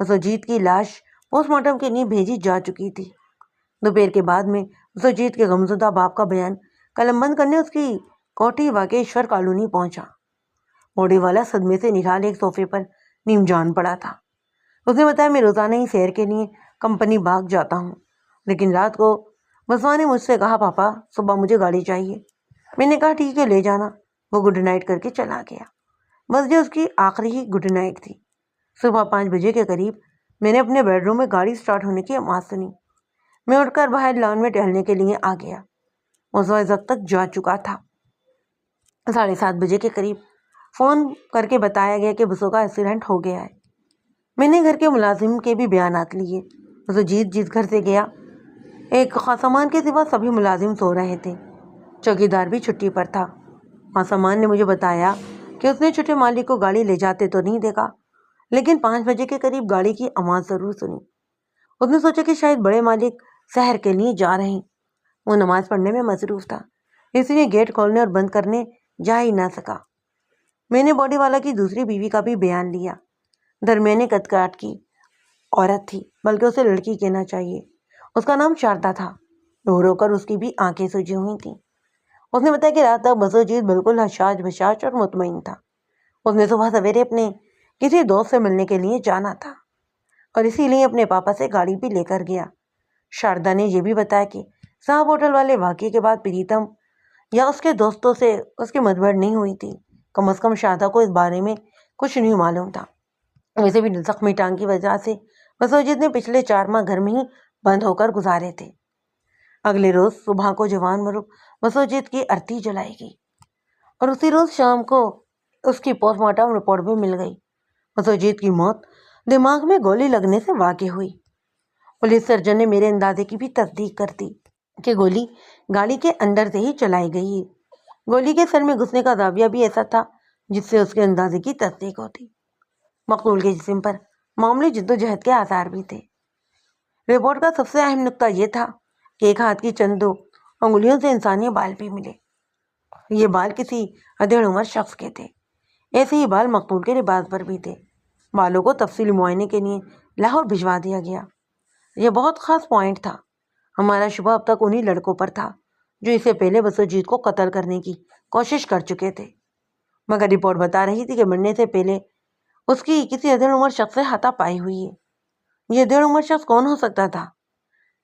وسوجیت کی لاش پوسٹ مارٹم کے لیے بھیجی جا چکی تھی۔ دوپہر کے بعد میں وسوجیت کے غمزدہ باپ کا بیان قلم بند کرنے اس کی کوٹھی واقع ایشور کالونی پہنچا۔ باڈی والا صدمے سے نڈھال ایک صوفے پر نیم جان پڑا تھا۔ اس نے بتایا، میں روزانہ ہی سیر کے لیے کمپنی باغ جاتا ہوں، لیکن رات کو بسوا نے مجھ سے کہا، پاپا صبح مجھے گاڑی چاہیے۔ میں نے کہا ٹھیک ہے لے جانا۔ وہ گڈ نائٹ کر کے چلا گیا۔ بس یہ اس کی آخری ہی گڈ نائٹ تھی۔ صبح 5 بجے کے قریب میں نے اپنے بیڈ روم میں گاڑی سٹارٹ ہونے کی آواز سنی۔ میں اٹھ کر باہر لان میں ٹہلنے کے لیے آ گیا۔ موضوع عزت تک جا چکا تھا۔ 7:30 بجے کے قریب فون کر کے بتایا گیا کہ بسوں کا ایکسیڈنٹ ہو گیا ہے۔ میں نے گھر کے ملازم کے بھی بیانات لیے۔ وسوجیت جس گھر سے گیا، ایک سامان کے سوا سبھی ملازم سو رہے تھے۔ چوکیدار بھی چھٹی پر تھا۔ سامان نے مجھے بتایا کہ اس نے چھوٹے مالک کو گاڑی لے جاتے تو نہیں دیکھا، لیکن 5 بجے کے قریب گاڑی کی آواز ضرور سنی۔ اس نے سوچا کہ شاید بڑے مالک سحر کے لیے جا رہے ہیں۔ وہ نماز پڑھنے میں مصروف تھا، اس لیے گیٹ کھولنے اور بند کرنے جا ہی نہ سکا۔ میں نے باڈی والا کی دوسری بیوی کا بھی بیان لیا۔ درمیانے قد کاٹ کی عورت تھی، بلکہ اسے لڑکی کہنا چاہیے۔ اس کا نام شاردا تھا۔ رو رو کر اس کی بھی آنکھیں سوجی ہوئی تھیں۔ اس نے بتایا کہ رات تک وسوجیت بالکل حشاش بشاش اور مطمئن تھا۔ اس نے صبح سویرے اپنے کسی دوست سے ملنے کے لیے جانا تھا اور اسی لیے اپنے پاپا سے گاڑی بھی لے کر گیا۔ شاردا نے یہ بھی بتایا کہ صاحب ہوٹل والے واقعے کے بعد پریتم یا اس کے دوستوں سے اس کی مدبھیڑ نہیں ہوئی تھی۔ کم از کم شاردا کو اس بارے میں کچھ نہیں معلوم تھا۔ ویسے بھی زخمی ٹانگ کی وجہ سے وسوجیت نے پچھلے 4 ماہ گھر میں ہی بند ہو کر گزارے تھے۔ اگلے روز صبح کو جوان مرغ وسوجیت کی ارتھی جلائی گئی اور اسی روز شام کو اس کی پوسٹ مارٹم رپورٹ بھی مل گئی۔ وسوجیت کی موت دماغ میں گولی لگنے سے واقع ہوئی۔ پولیس سرجن نے میرے اندازے کی بھی تصدیق کر دی کہ گولی گاڑی کے اندر سے ہی چلائی گئی ہے۔ گولی کے سر میں گھسنے کا زاویہ بھی ایسا تھا جس سے اس کے اندازے کی تصدیق ہوتی۔ مقتول کے جسم پر معمولی جدوجہد کے آثار بھی تھے۔ رپورٹ کا سب سے اہم نقطہ یہ تھا کہ ایک ہاتھ کی چند 2 انگلیوں سے انسانی بال بھی ملے۔ یہ بال کسی ادھیڑ عمر شخص کے تھے۔ ایسے ہی بال مقتول کے لباس پر بھی تھے۔ بالوں کو تفصیلی معائنے کے لیے لاہور بھجوا دیا گیا۔ یہ بہت خاص پوائنٹ تھا۔ ہمارا شبہ اب تک انہی لڑکوں پر تھا جو اسے پہلے بسوجیت کو قتل کرنے کی کوشش کر چکے تھے، مگر رپورٹ بتا رہی تھی کہ مرنے سے پہلے اس کی کسی ادھیڑ عمر شخص سے ہاتھ پائی ہوئی ہے۔ یہ ادھیڑ عمر شخص کون ہو سکتا تھا؟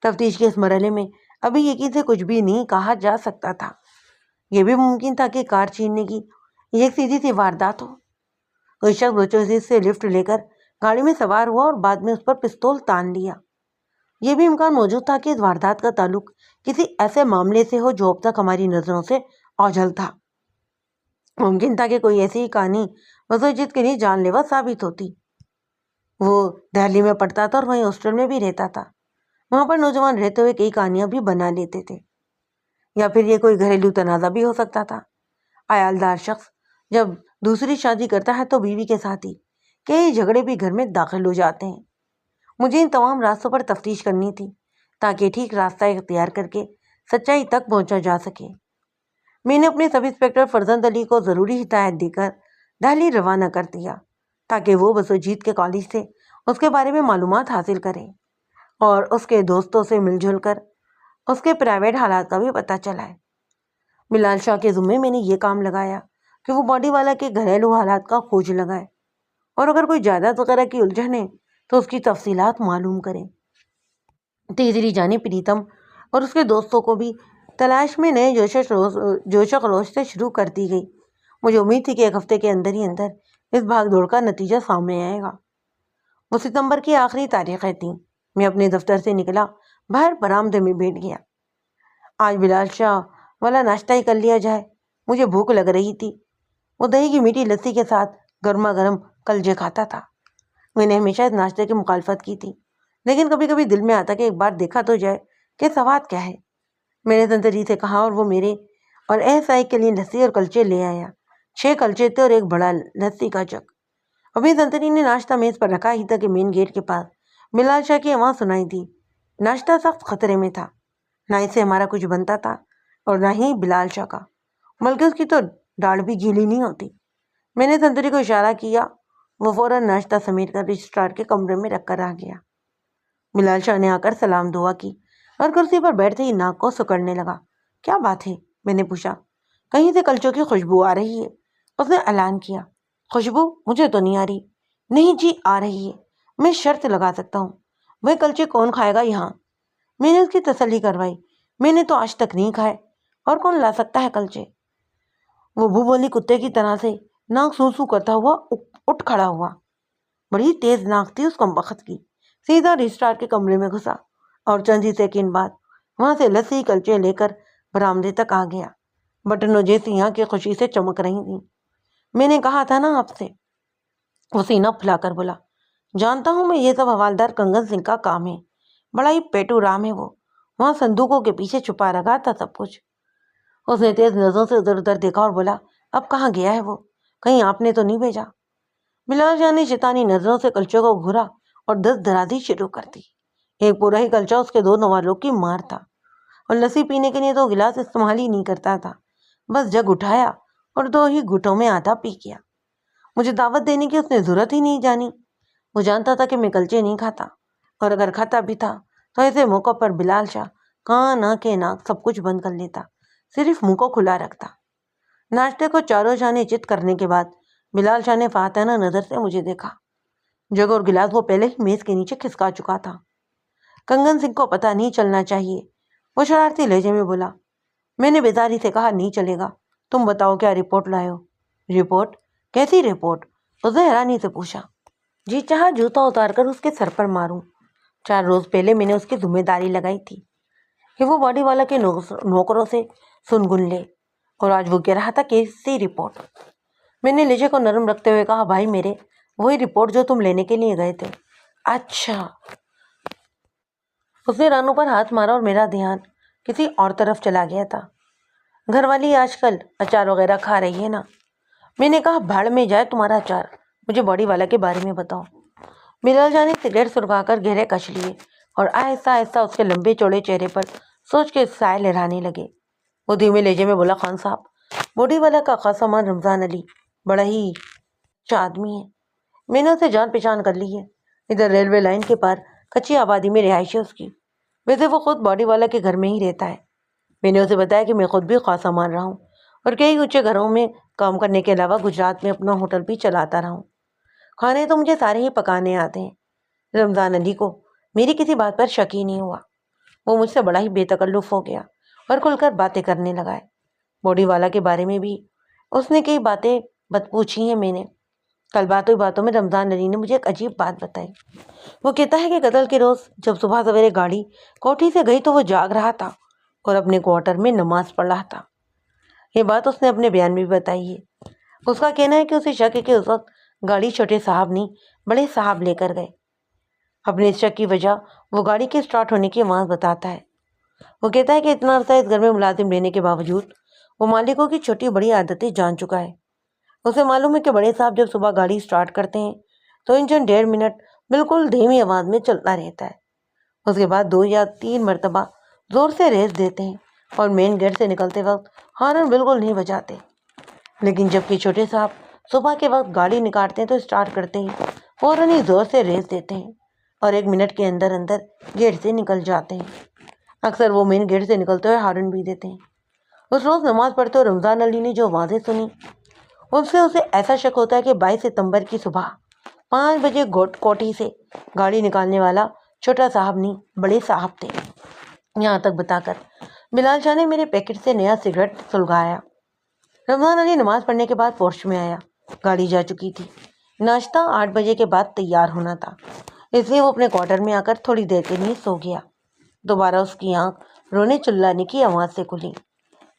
تفتیش کے اس مرحلے میں ابھی یقین سے کچھ بھی نہیں کہا جا سکتا تھا۔ یہ بھی ممکن تھا کہ کار چھیننے کی ایک سیدھی سی واردات ہو۔ کوئی شخص بچوں سے لفٹ لے کر گاڑی میں سوار ہوا اور بعد میں اس پر پستول تان لیا۔ یہ بھی امکان موجود تھا کہ اس واردات کا تعلق کسی ایسے معاملے سے ہو جو اب تک ہماری نظروں سے اوجھل تھا۔ ممکن تھا کہ کوئی ایسی ہی کہانی بسوجیت کے لیے جان لیوا ثابت ہوتی۔ وہ دہلی میں پڑھتا تھا اور وہیں ہاسٹل میں بھی رہتا تھا۔ وہاں پر نوجوان رہتے ہوئے کئی کہانیاں بھی بنا لیتے تھے، یا پھر یہ کوئی گھریلو تنازع بھی ہو سکتا تھا۔ عیالدار شخص جب دوسری شادی کرتا ہے تو بیوی کے ساتھ ہی کئی جھگڑے بھی گھر میں داخل ہو جاتے ہیں۔ مجھے ان تمام راستوں پر تفتیش کرنی تھی تاکہ ٹھیک راستہ اختیار کر کے سچائی تک پہنچا جا سکے۔ میں نے اپنے سب انسپکٹر فرزند علی کو ضروری ہدایت دے کر دہلی روانہ کر دیا تاکہ وہ بسوجیت کے کالج سے اس کے بارے میں معلومات حاصل کریں اور اس کے دوستوں سے مل جل کر اس کے پرائیویٹ حالات کا بھی پتہ چلائے۔ بلال شاہ کے ذمے میں نے یہ کام لگایا کہ وہ باڈی والا کے گھریلو حالات کا کھوج لگائے اور اگر کوئی جائیداد وغیرہ کی الجھن ہے تو اس کی تفصیلات معلوم کریں۔ تیسری جانب پریتم اور اس کے دوستوں کو بھی تلاش میں نئے جوش و خروش سے شروع کر دی گئی۔ مجھے امید تھی کہ ایک ہفتے کے اندر ہی اندر اس بھاگ دوڑ کا نتیجہ سامنے آئے گا۔ وہ ستمبر کی آخری تاریخیں تھیں۔ میں اپنے دفتر سے نکلا، باہر برآمدے میں بیٹھ گیا۔ آج بلال شاہ والا ناشتہ ہی کر لیا جائے، مجھے بھوک لگ رہی تھی۔ وہ دہی کی میٹھی لسی کے ساتھ گرما گرم کلچے کھاتا تھا۔ میں نے ہمیشہ اس ناشتے کی مخالفت کی تھی، لیکن کبھی کبھی دل میں آتا کہ ایک بار دیکھا تو جائے کہ سواد کیا ہے۔ میں نے سنتری سے کہا اور وہ میرے اور احسائی کے لیے لسی اور کلچے لے آیا۔ 6 کلچے تھے اور ایک بڑا لسی کا جگ۔ ابھی سنتری نے ناشتہ میز پر رکھا ہی تھا کہ مین گیٹ کے پاس بلال شاہ کی آواز سنائی دی۔ ناشتہ سخت خطرے میں تھا، نہ اس سے ہمارا کچھ بنتا تھا اور نہ ہی بلال شاہ کا، بلکہ اس کی تو ڈاڑھ بھی گیلی نہیں ہوتی۔ میں نے سنتری کو اشارہ کیا، وہ فوراً ناشتہ سمیٹ کر رجسٹرار کے کمرے میں رکھ کر آ گیا۔ بلال شاہ نے آ کر سلام دعا کی اور کرسی پر بیٹھتے ہی ناک کو سکڑنے لگا۔ کیا بات ہے؟ میں نے پوچھا۔ کہیں سے کلچوں کی خوشبو آ رہی ہے، اس نے اعلان کیا۔ خوشبو؟ مجھے تو نہیں آ رہی۔ نہیں جی آ رہی ہے، میں شرط لگا سکتا ہوں۔ وہ کلچے کون کھائے گا یہاں؟ میں نے اس کی تسلی کروائی۔ میں نے تو آج تک نہیں کھائے، اور کون لا سکتا ہے کلچے؟ وہ بھوبولی کتے کی طرح سے ناک سو سو کرتا ہوا اٹھ کھڑا ہوا۔ بڑی تیز ناک تھی اس کمبخت کی۔ سیدھا رجسٹرار کے کمرے میں گھسا اور چند ہی سیکنڈ بعد وہاں سے لسی کلچے لے کر برآمدے تک آ گیا۔ بٹنوں جیسی آنکھیں خوشی سے چمک رہی تھیں۔ میں نے کہا تھا نا آپ سے، وہ سینہ پھلا کر بولا۔ جانتا ہوں میں، یہ سب حوالدار کنگن سنگھ کا کام ہے، بڑا ہی پیٹو رام ہے وہ، وہاں صندوقوں کے پیچھے چھپا رکھا تھا سب کچھ۔ اس نے تیز نظروں سے ادھر ادھر دیکھا اور بولا، اب کہاں گیا ہے وہ؟ کہیں آپ نے تو نہیں بھیجا؟ بلال شاہ نے شیطانی نظروں سے کلچوں کو گھورا اور دست درازی شروع کر دی۔ ایک پورا ہی کلچا اس کے 2 نوالوں کی مار تھا، اور لسی پینے کے لیے تو گلاس استعمال ہی نہیں کرتا تھا، بس جگ اٹھایا اور 2 ہی گھٹوں میں آدھا پی گیا۔ مجھے دعوت دینے کی اس نے ضرورت ہی نہیں جانی۔ وہ جانتا تھا کہ میں کلچے نہیں کھاتا، اور اگر کھاتا بھی تھا تو ایسے موقع پر بلال شاہ کان آنکھیں ناک سب کچھ بند کر لیتا، صرف منہ کو کھلا رکھتا۔ ناشتے کو چاروں شانے چت کرنے کے بعد بلال شاہ نے فاتحانہ نظر سے مجھے دیکھا۔ جگ اور گلاس وہ پہلے ہی میز کے نیچے کھسکا چکا تھا۔ کنگن سنگھ کو پتہ نہیں چلنا چاہیے، وہ شرارتی لہجے میں بولا۔ میں نے بیزاری سے کہا، نہیں چلے گا، تم بتاؤ کیا رپورٹ لائے ہو؟ رپورٹ؟ کیسی رپورٹ؟ اس نے حیرانی سے پوچھا۔ جی چاہا جوتا اتار کر اس کے سر پر ماروں۔ 4 روز پہلے میں نے اس کی ذمہ داری لگائی تھی کہ وہ باڈی والا کے نوکروں سے سنگن لے، اور آج وہ کہہ رہا تھا کیسی رپورٹ؟ میں نے لہجے کو نرم رکھتے ہوئے کہا، بھائی میرے، وہی رپورٹ جو تم لینے کے لیے گئے تھے۔ اچھا۔ اس نے رانوں پر ہاتھ مارا اور میرا دھیان کسی اور طرف چلا گیا تھا۔ گھر والی آج کل اچار وغیرہ کھا رہی ہے نا؟ میں نے کہا، بھاڑ میں جائے تمہارا اچار، مجھے باڈی والا کے بارے میں بتاؤ۔ بلال جان نے سگریٹ سلگا کر گہرے کش لیے اور آہستہ آہستہ اس کے لمبے چوڑے چہرے پر سوچ کے سائے لہرانے لگے۔ وہ دھیمے لہجے میں بولا، خان صاحب، باڈی والا کا خاصا مان رمضان علی بڑا ہی اچھا آدمی ہے، میں نے اسے جان پہچان کر لی ہے۔ ادھر ریلوے لائن کے پار کچی آبادی میں رہائش ہے اس کی، ویسے وہ خود باڈی والا کے گھر میں ہی رہتا ہے۔ میں نے اسے بتایا کہ میں خود بھی خاصا مان رہا ہوں اور کئی اونچے گھروں میں کام کرنے کے علاوہ گجرات میں اپنا ہوٹل بھی چلاتا رہا ہوں. کھانے تو مجھے سارے ہی پکانے آتے ہیں. رمضان علی کو میری کسی بات پر شک ہی نہیں ہوا. وہ مجھ سے بڑا ہی بے تکلف ہو گیا اور کھل کر باتیں کرنے لگا ہے. باڈی والا کے بارے میں بھی اس نے کئی باتیں پوچھی ہیں. میں نے کل باتوں میں رمضان علی نے مجھے ایک عجیب بات بتائی. وہ کہتا ہے کہ قتل کے روز جب صبح سویرے گاڑی کوٹھی سے گئی تو وہ جاگ رہا تھا اور اپنے کوارٹر میں نماز پڑھ رہا تھا. یہ بات اس نے اپنے بیان میں بھی بتائی ہے. اس کا کہنا ہے کہ اسے شک ہے کہ اس وقت گاڑی چھوٹے صاحب نہیں بڑے صاحب لے کر گئے. اپنے اس شک کی وجہ وہ گاڑی کے اسٹارٹ ہونے کی آواز بتاتا ہے. وہ کہتا ہے کہ اتنا عرصہ اس گھر میں ملازم رہنے کے باوجود وہ مالکوں کی چھوٹی بڑی عادتیں جان چکا ہے. اسے معلوم ہے کہ بڑے صاحب جب صبح گاڑی اسٹارٹ کرتے ہیں تو انجن 1.5 منٹ بالکل دھیمی آواز میں چلتا رہتا ہے. اس کے بعد 2 یا 3 مرتبہ زور سے ریس دیتے ہیں اور مین گیٹ سے نکلتے وقت ہارن بالکل نہیں بجاتے. لیکن جبکہ چھوٹے صاحب صبح کے وقت گاڑی نکالتے ہیں تو اسٹارٹ کرتے ہی فوراً ہی زور سے ریس دیتے ہیں اور 1 منٹ کے اندر گیٹ سے نکل جاتے ہیں. اکثر وہ مین گیٹ سے نکلتے ہوئے ہارن بھی دیتے ہیں. اس روز نماز پڑھتے ہوئے رمضان علی نے جو آوازیں سنی اس سے اسے ایسا شک ہوتا ہے کہ 22 ستمبر کی صبح 5 بجے کوٹھی سے گاڑی نکالنے والا چھوٹا صاحب نہیں بڑے صاحب تھے. یہاں تک بتا کر بلال شاہ نے میرے پیکٹ سے نیا سگریٹ سلگایا. رمضان علی نماز پڑھنے کے بعد پورش میں آیا. گاڑی جا چکی تھی. ناشتہ 8 بجے کے بعد تیار ہونا تھا، اس لیے وہ اپنے کوارٹر میں آ کر تھوڑی دیر کے لیے سو گیا. دوبارہ اس کی آنکھ رونے چلانے کی آواز سے کھلی.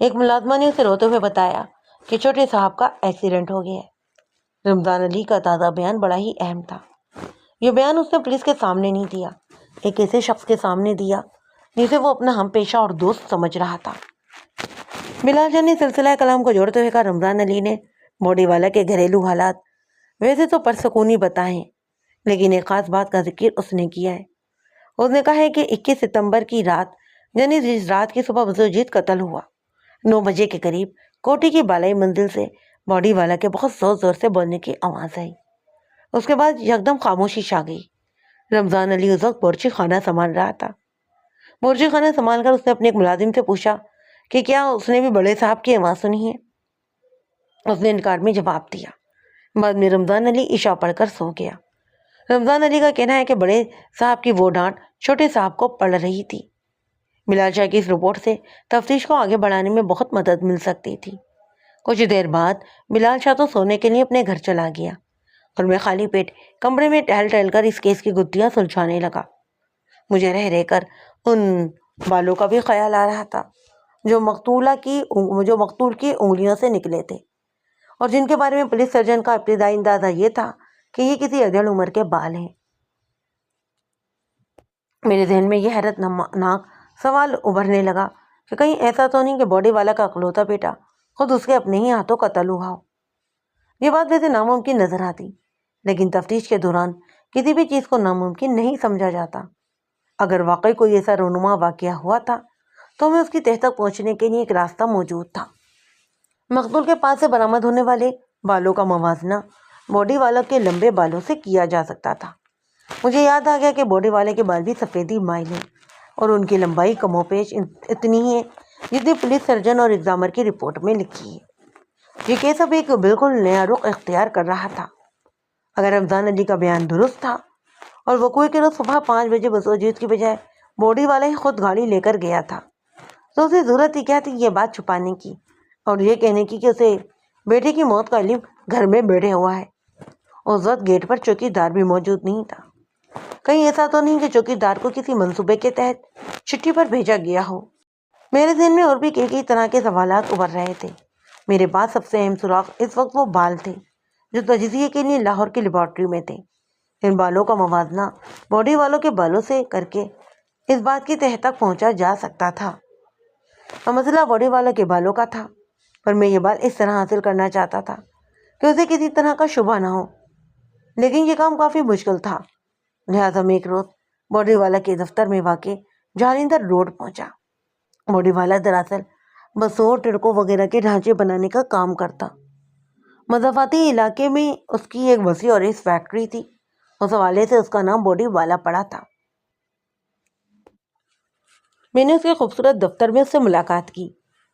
ایک ملازمہ نے اسے روتے ہوئے بتایا کہ چھوٹے صاحب کا ایکسیڈنٹ ہو گیا ہے. رمضان علی کا تازہ بیان بڑا ہی اہم تھا. یہ بیان اس نے پولیس کے سامنے نہیں دیا، ایک ایسے شخص کے سامنے دیا جسے وہ اپنا ہم پیشہ اور دوست سمجھ رہا تھا. بلال شاہ نے سلسلہ کلام کو جوڑتے ہوئے کہا، رمضان علی نے باڈی والا کے گھریلو حالات ویسے تو پرسکونی بتائے لیکن ایک خاص بات کا ذکر اس نے کیا ہے. اس نے کہا ہے کہ 21 ستمبر کی رات یعنی جس رات کی صبح وسوجیت قتل ہوا 9 بجے کے قریب کوٹھی کی بالائی منزل سے باڈی والا کے بہت زور زور سے بولنے کی آواز آئی. اس کے بعد یکدم خاموشی چھا گئی. رمضان علی اس وقت بورچی خانہ سنبھال رہا تھا. بورچی خانہ سنبھال کر اس نے اپنے ایک ملازم سے پوچھا کہ کیا اس نے بھی بڑے صاحب کی آواز سنی ہے. اس نے انکار میں جواب دیا. بعد میں رمضان علی عشاء پڑھ کر سو گیا. رمضان علی کا کہنا ہے کہ بڑے صاحب کی وہ ڈانٹ چھوٹے صاحب کو پڑ رہی تھی. بلال شاہ کی اس رپورٹ سے تفتیش کو آگے بڑھانے میں بہت مدد مل سکتی تھی. کچھ دیر بعد بلال شاہ تو سونے کے لیے اپنے گھر چلا گیا اور میں خالی پیٹ کمرے میں ٹہل ٹہل کر اس کیس کی گتھیاں سلجھانے لگا. مجھے رہ رہ کر ان بالوں کا بھی خیال آ رہا تھا جو مقتول کی انگلیوں سے نکلے تھے اور جن کے بارے میں پولیس سرجن کا ابتدائی اندازہ یہ تھا کہ یہ کسی ادھیڑ عمر کے بال ہیں. میرے ذہن میں یہ حیرت ناک سوال ابھرنے لگا کہ کہیں ایسا تو نہیں کہ باڈی والا کا اکلوتا بیٹا خود اس کے اپنے ہی ہاتھوں قتل ہوا ہو. یہ بات ویسے ناممکن نظر آتی لیکن تفتیش کے دوران کسی بھی چیز کو ناممکن نہیں سمجھا جاتا. اگر واقعی کوئی ایسا رونما واقعہ ہوا تھا تو ہمیں اس کی تہ تک پہنچنے کے لیے ایک راستہ موجود تھا. مقتول کے پاس سے برآمد ہونے والے بالوں کا موازنہ باڈی والوں کے لمبے بالوں سے کیا جا سکتا تھا. مجھے یاد آ گیا کہ باڈی والے کے بال بھی سفیدی مائل ہیں اور ان کی لمبائی کم و بیش اتنی ہی ہے جتنی پولیس سرجن اور ایگزامر کی رپورٹ میں لکھی ہے. یہ کیس اب ایک بالکل نیا رخ اختیار کر رہا تھا. اگر رمضان علی کا بیان درست تھا اور وقوع کے روز صبح 5 بجے وسوجیت کی بجائے باڈی والا ہی خود گاڑی لے کر گیا تھا تو اسے ضرورت ہی کیا تھی یہ بات چھپانے کی اور یہ کہنے کی کہ اسے بیٹے کی موت کا علم گھر میں بیٹھے ہوا ہے. اس وقت گیٹ پر چوکی دار بھی موجود نہیں تھا. کہیں ایسا تو نہیں کہ چوکی دار کو کسی منصوبے کے تحت چٹھی پر بھیجا گیا ہو. میرے ذہن میں اور بھی کئی طرح کے سوالات ابھر رہے تھے. میرے پاس سب سے اہم سراغ اس وقت وہ بال تھے جو تجزیے کے لیے لاہور کی لیبارٹری میں تھے. ان بالوں کا موازنہ باڈی والوں کے بالوں سے کر کے اس بات کی تہ تک پہنچا جا سکتا تھا. مسئلہ باڈی والوں کے بالوں کا تھا پر میں یہ بال اس طرح حاصل کرنا چاہتا تھا کہ اسے کسی طرح کا شبہ نہ ہو. لیکن یہ کام کافی مشکل تھا. لہٰذا میں ایک روز باڈی والا کے دفتر میں واقع جہالندر روڈ پہنچا. باڈی والا دراصل بسوں ٹرکوں وغیرہ کے ڈھانچے بنانے کا کام کرتا. مضافاتی علاقے میں اس کی ایک وسیع اور اس فیکٹری تھی. اس حوالے سے اس کا نام باڈی والا پڑا تھا. میں نے اس کے خوبصورت دفتر میں اس سے ملاقات کی۔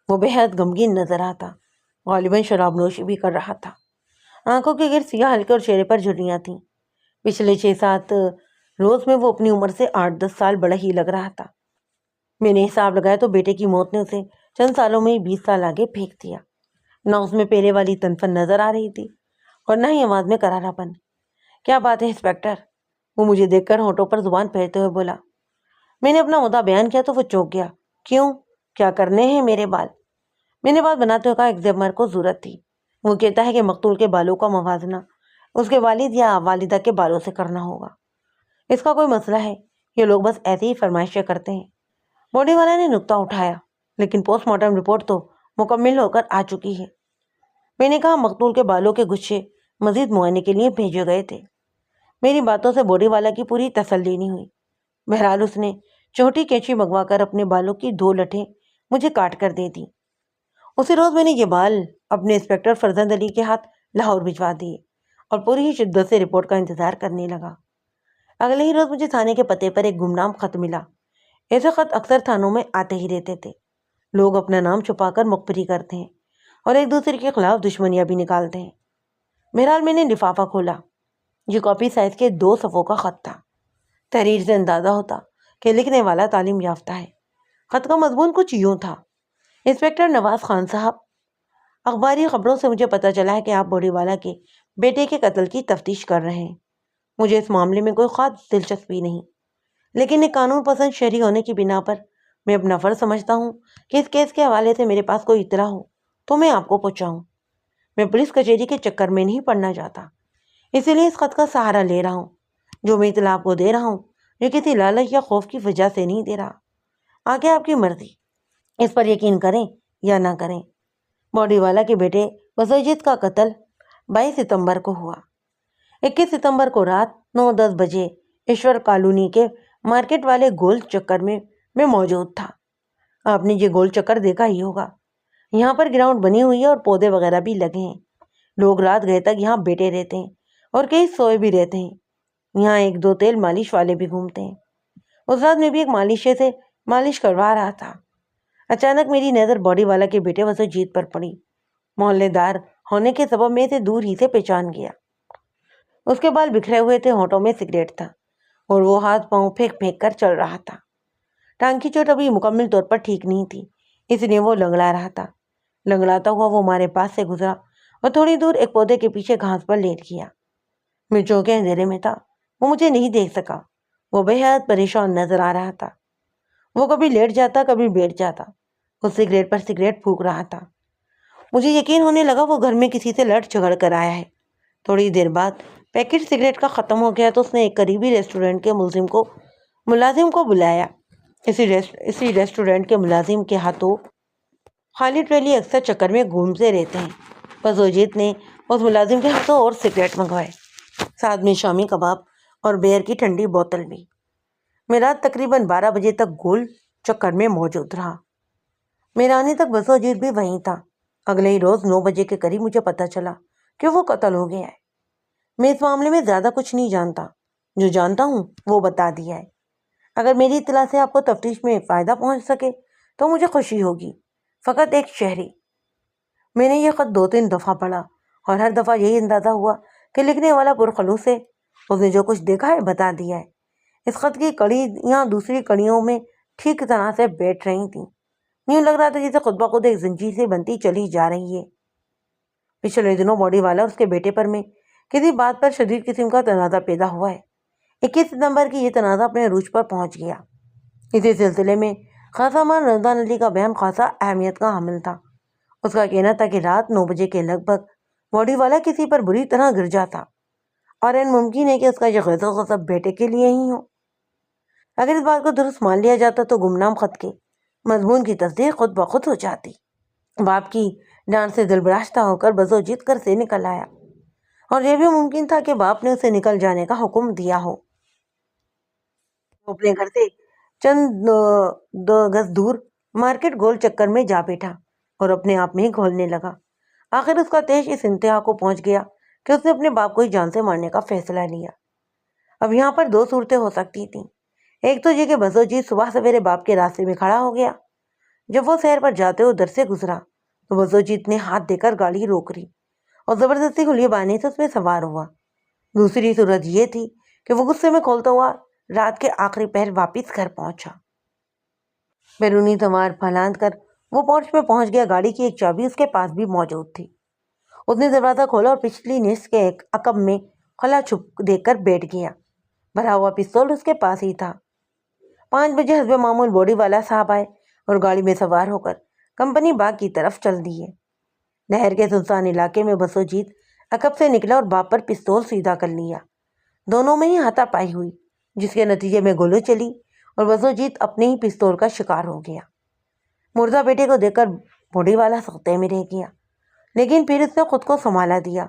وہ بے حد غمگین نظر آتا، غالباً شراب نوشی بھی کر رہا تھا۔ آنکھوں کے گرد سیاہ ہلکے اور چہرے پر جھریاں تھیں۔ پچھلے 6-7 روز میں وہ اپنی عمر سے 8-10 سال بڑا ہی لگ رہا تھا۔ میں نے حساب لگایا تو بیٹے کی موت نے اسے چند سالوں میں ہی 20 سال آگے پھینک دیا۔ نہ اس میں پہلے والی تنفن نظر آ رہی تھی اور نہ ہی آواز میں کرارا پن۔ کیا بات ہے انسپیکٹر؟ وہ مجھے دیکھ کر ہونٹوں پر زبان پھیرتے ہوئے بولا۔ میں نے اپنا مدعا بیان کیا تو وہ چونک گیا۔ کیوں؟ کیا کرنے ہیں میرے بال؟ میں نے بات بناتے ہوئے کہا، ایگزامر کو ضرورت تھی۔ وہ کہتا ہے کہ مقتول کے بالوں کا موازنہ اس کے والد یا والدہ کے بالوں سے کرنا ہوگا۔ اس کا کوئی مسئلہ ہے؟ یہ لوگ بس ایسی ہی فرمائشیں کرتے ہیں۔ باڈی والا نے نکتہ اٹھایا، لیکن پوسٹ مارٹم رپورٹ تو مکمل ہو کر آ چکی ہے۔ میں نے کہا، مقتول کے بالوں کے گچھے مزید معائنے کے لیے بھیجے گئے تھے۔ میری باتوں سے باڈی والا کی پوری تسلی نہیں ہوئی۔ بہرحال اس نے چھوٹی کینچی منگوا کر اپنے بالوں کی 2 لٹھیں مجھے کاٹ کر دے دی۔ اسی روز میں نے یہ بال اپنے انسپیکٹر فرزند علی کے ہاتھ لاہور بھجوا دیے اور پوری ہی شدت سے رپورٹ کا انتظار کرنے لگا۔ اگلے ہی روز مجھے تھانے کے پتے پر ایک گمنام خط ملا۔ ایسے خط اکثر تھانوں میں آتے ہی رہتے تھے۔ لوگ اپنا نام چھپا کر مخبری کرتے ہیں اور ایک دوسرے کے خلاف دشمنیاں بھی نکالتے ہیں۔ بہرحال میں نے لفافہ کھولا۔ یہ کاپی سائز کے 2 صفحوں کا خط تھا۔ تحریر سے اندازہ ہوتا کہ لکھنے والا تعلیم یافتہ ہے۔ خط کا مضمون کچھ یوں تھا: انسپیکٹر نواز خان صاحب، اخباری خبروں سے مجھے پتہ چلا ہے کہ آپ باڈی والا کے بیٹے کے قتل کی تفتیش کر رہے ہیں۔ مجھے اس معاملے میں کوئی خاص دلچسپی نہیں، لیکن ایک قانون پسند شہری ہونے کی بنا پر میں اپنا فرض سمجھتا ہوں کہ اس کیس کے حوالے سے میرے پاس کوئی اطلاع ہو تو میں آپ کو پہنچاؤں۔ میں پولیس کچہری کے چکر میں نہیں پڑنا چاہتا، اسی لیے اس خط کا سہارا لے رہا ہوں۔ جو میں اطلاع آپ کو دے رہا ہوں یہ کسی لالچ یا خوف کی وجہ سے نہیں دے رہا۔ آگے آپ کی مرضی، اس پر یقین کریں یا نہ کریں۔ باڈی والا کے بیٹے بزوجیت کا قتل 22 ستمبر کو ہوا۔ 21 ستمبر کو رات 9-10 بجے ایشور کالونی کے مارکیٹ والے گول چکر میں موجود تھا۔ آپ نے یہ گول چکر دیکھا ہی ہوگا۔ یہاں پر گراؤنڈ بنی ہوئی ہے اور پودے وغیرہ بھی لگے ہیں۔ لوگ رات گئے تک یہاں بیٹھے رہتے ہیں اور کئی سوئے بھی رہتے ہیں۔ یہاں 1-2 تیل مالش والے بھی گھومتے ہیں۔ اس رات میں بھی ایک مالشے سے مالش کروا رہا تھا۔ اچانک میری نظر باڈی والا کے بیٹے وسوجیت پر پڑی۔ محلے دار ہونے کے سبب میں اسے دور ہی سے پہچان گیا۔ اس کے بال بکھرے ہوئے تھے، ہونٹوں میں سگریٹ تھا اور وہ ہاتھ پاؤں پھینک پھینک کر چل رہا تھا۔ ٹانگ کی چوٹ ابھی مکمل طور پر ٹھیک نہیں تھی، اس لیے وہ لنگڑا رہا تھا۔ لنگڑاتا ہوا وہ ہمارے پاس سے گزرا اور تھوڑی دور ایک پودے کے پیچھے گھاس پر لیٹ گیا۔ میں چونکے اندھیرے میں تھا، وہ مجھے نہیں دیکھ سکا۔ وہ بے حد پریشان نظر آ رہا تھا۔ وہ کبھی لیٹ جاتا کبھی بیٹھ جاتا، وہ سگریٹ پر سگریٹ پھونک رہا تھا۔ مجھے یقین ہونے لگا وہ گھر میں کسی سے لڑ جھگڑ کر آیا ہے۔ تھوڑی دیر بعد پیکٹ سگریٹ کا ختم ہو گیا تو اس نے ایک قریبی ریسٹورنٹ کے ملازم کو بلایا۔ اسی ریسٹورنٹ کے ملازم کے ہاتھوں خالی ٹریلی اکثر چکر میں گھومتے رہتے ہیں۔ بزوجیت نے اس ملازم کے ہاتھوں اور سگریٹ منگوائے، ساتھ میں شامی کباب اور بیئر کی ٹھنڈی بوتل بھی۔ میں رات تقریباً 12 بجے تک گول چکر میں موجود رہا۔ میرے آنے تک بزوجیت بھی وہیں تھا۔ اگلے ہی روز 9 بجے کے قریب مجھے پتہ چلا کہ وہ قتل ہو گیا ہے۔ میں اس معاملے میں زیادہ کچھ نہیں جانتا، جو جانتا ہوں وہ بتا دیا ہے۔ اگر میری اطلاع سے آپ کو تفتیش میں فائدہ پہنچ سکے تو مجھے خوشی ہوگی۔ فقط ایک شہری۔ میں نے یہ خط 2-3 دفعہ پڑھا اور ہر دفعہ یہی اندازہ ہوا کہ لکھنے والا پرخلوص ہے، اس نے جو کچھ دیکھا ہے بتا دیا ہے۔ اس خط کی کڑیاں دوسری کڑیوں میں ٹھیک طرح سے بیٹھ رہی تھیں۔ یوں لگ رہا تھا جیسے خود بخود ایک زنجیر سے بنتی چلی جا رہی ہے۔ پچھلے دنوں باڈی والا اور اس کے بیٹے پر میں کسی بات پر شدید قسم کا تنازع پیدا ہوا ہے۔ 21 ستمبر کی یہ تنازع اپنے عروج پر پہنچ گیا۔ اسی سلسلے میں خاصہ مان رمضان علی کا بیان خاصا اہمیت کا حامل تھا۔ اس کا کہنا تھا کہ رات 9 بجے کے لگ بھگ باڈی والا کسی پر بری طرح گر جاتا اور این ممکن ہے کہ اس کا یہ غیظ و غضب بیٹے کے لیے ہی ہو۔ اگر اس بات کو درست مان لیا جاتا تو گمنام خط کے مضمون کی تصدیق خود بخود ہو جاتی۔ باپ کی ڈانٹ سے دل براشتہ ہو کر بزوجیت گھر سے نکل آیا، اور یہ بھی ممکن تھا کہ باپ نے اسے نکل جانے کا حکم دیا ہو۔ وہ اپنے گھر سے چند 2 گز دور مارکیٹ گول چکر میں جا بیٹھا اور اپنے آپ میں ہی گھولنے لگا۔ آخر اس کا تیش اس انتہا کو پہنچ گیا کہ اس نے اپنے باپ کو ہی جان سے مارنے کا فیصلہ لیا۔ اب یہاں پر 2 صورتیں ہو سکتی تھیں۔ ایک تو یہ کہ بسوجیت صبح سویرے باپ کے راستے میں کھڑا ہو گیا۔ جب وہ سیر پر جاتے ادھر سے گزرا تو بسوجیت نے ہاتھ دے کر گاڑی روک لی اور زبردستی کھلیے بانے سے اس میں سوار ہوا۔ دوسری صورت یہ تھی کہ وہ غصے میں کھولتا ہوا رات کے آخری پہر واپس گھر پہنچا۔ بیرونی تمار پھالاند کر وہ پورچ میں پہنچ گیا۔ گاڑی کی ایک چابی اس کے پاس بھی موجود تھی۔ اس نے دروازہ کھولا اور پچھلی نصف کے ایک عقب میں خلا چھپ دیکھ کر بیٹھ گیا۔ بھرا ہوا پستول اس کے پاس ہی تھا۔ 5 بجے حسب معمول بوڑی والا صاحب آئے اور گاڑی میں سوار ہو کر کمپنی باغ کی طرف چل دیے۔ نہر کے سنسان علاقے میں بسوجیت عقب سے نکلا اور باپ پر پستول سیدھا کر لیا۔ دونوں میں ہی ہاتھا پائی ہوئی، جس کے نتیجے میں گولی چلی اور بسوجیت اپنے ہی پستول کا شکار ہو گیا۔ مردہ بیٹے کو دیکھ کر بوڑی والا سوتے میں رہ گیا، لیکن پھر اس نے خود کو سنبھالا دیا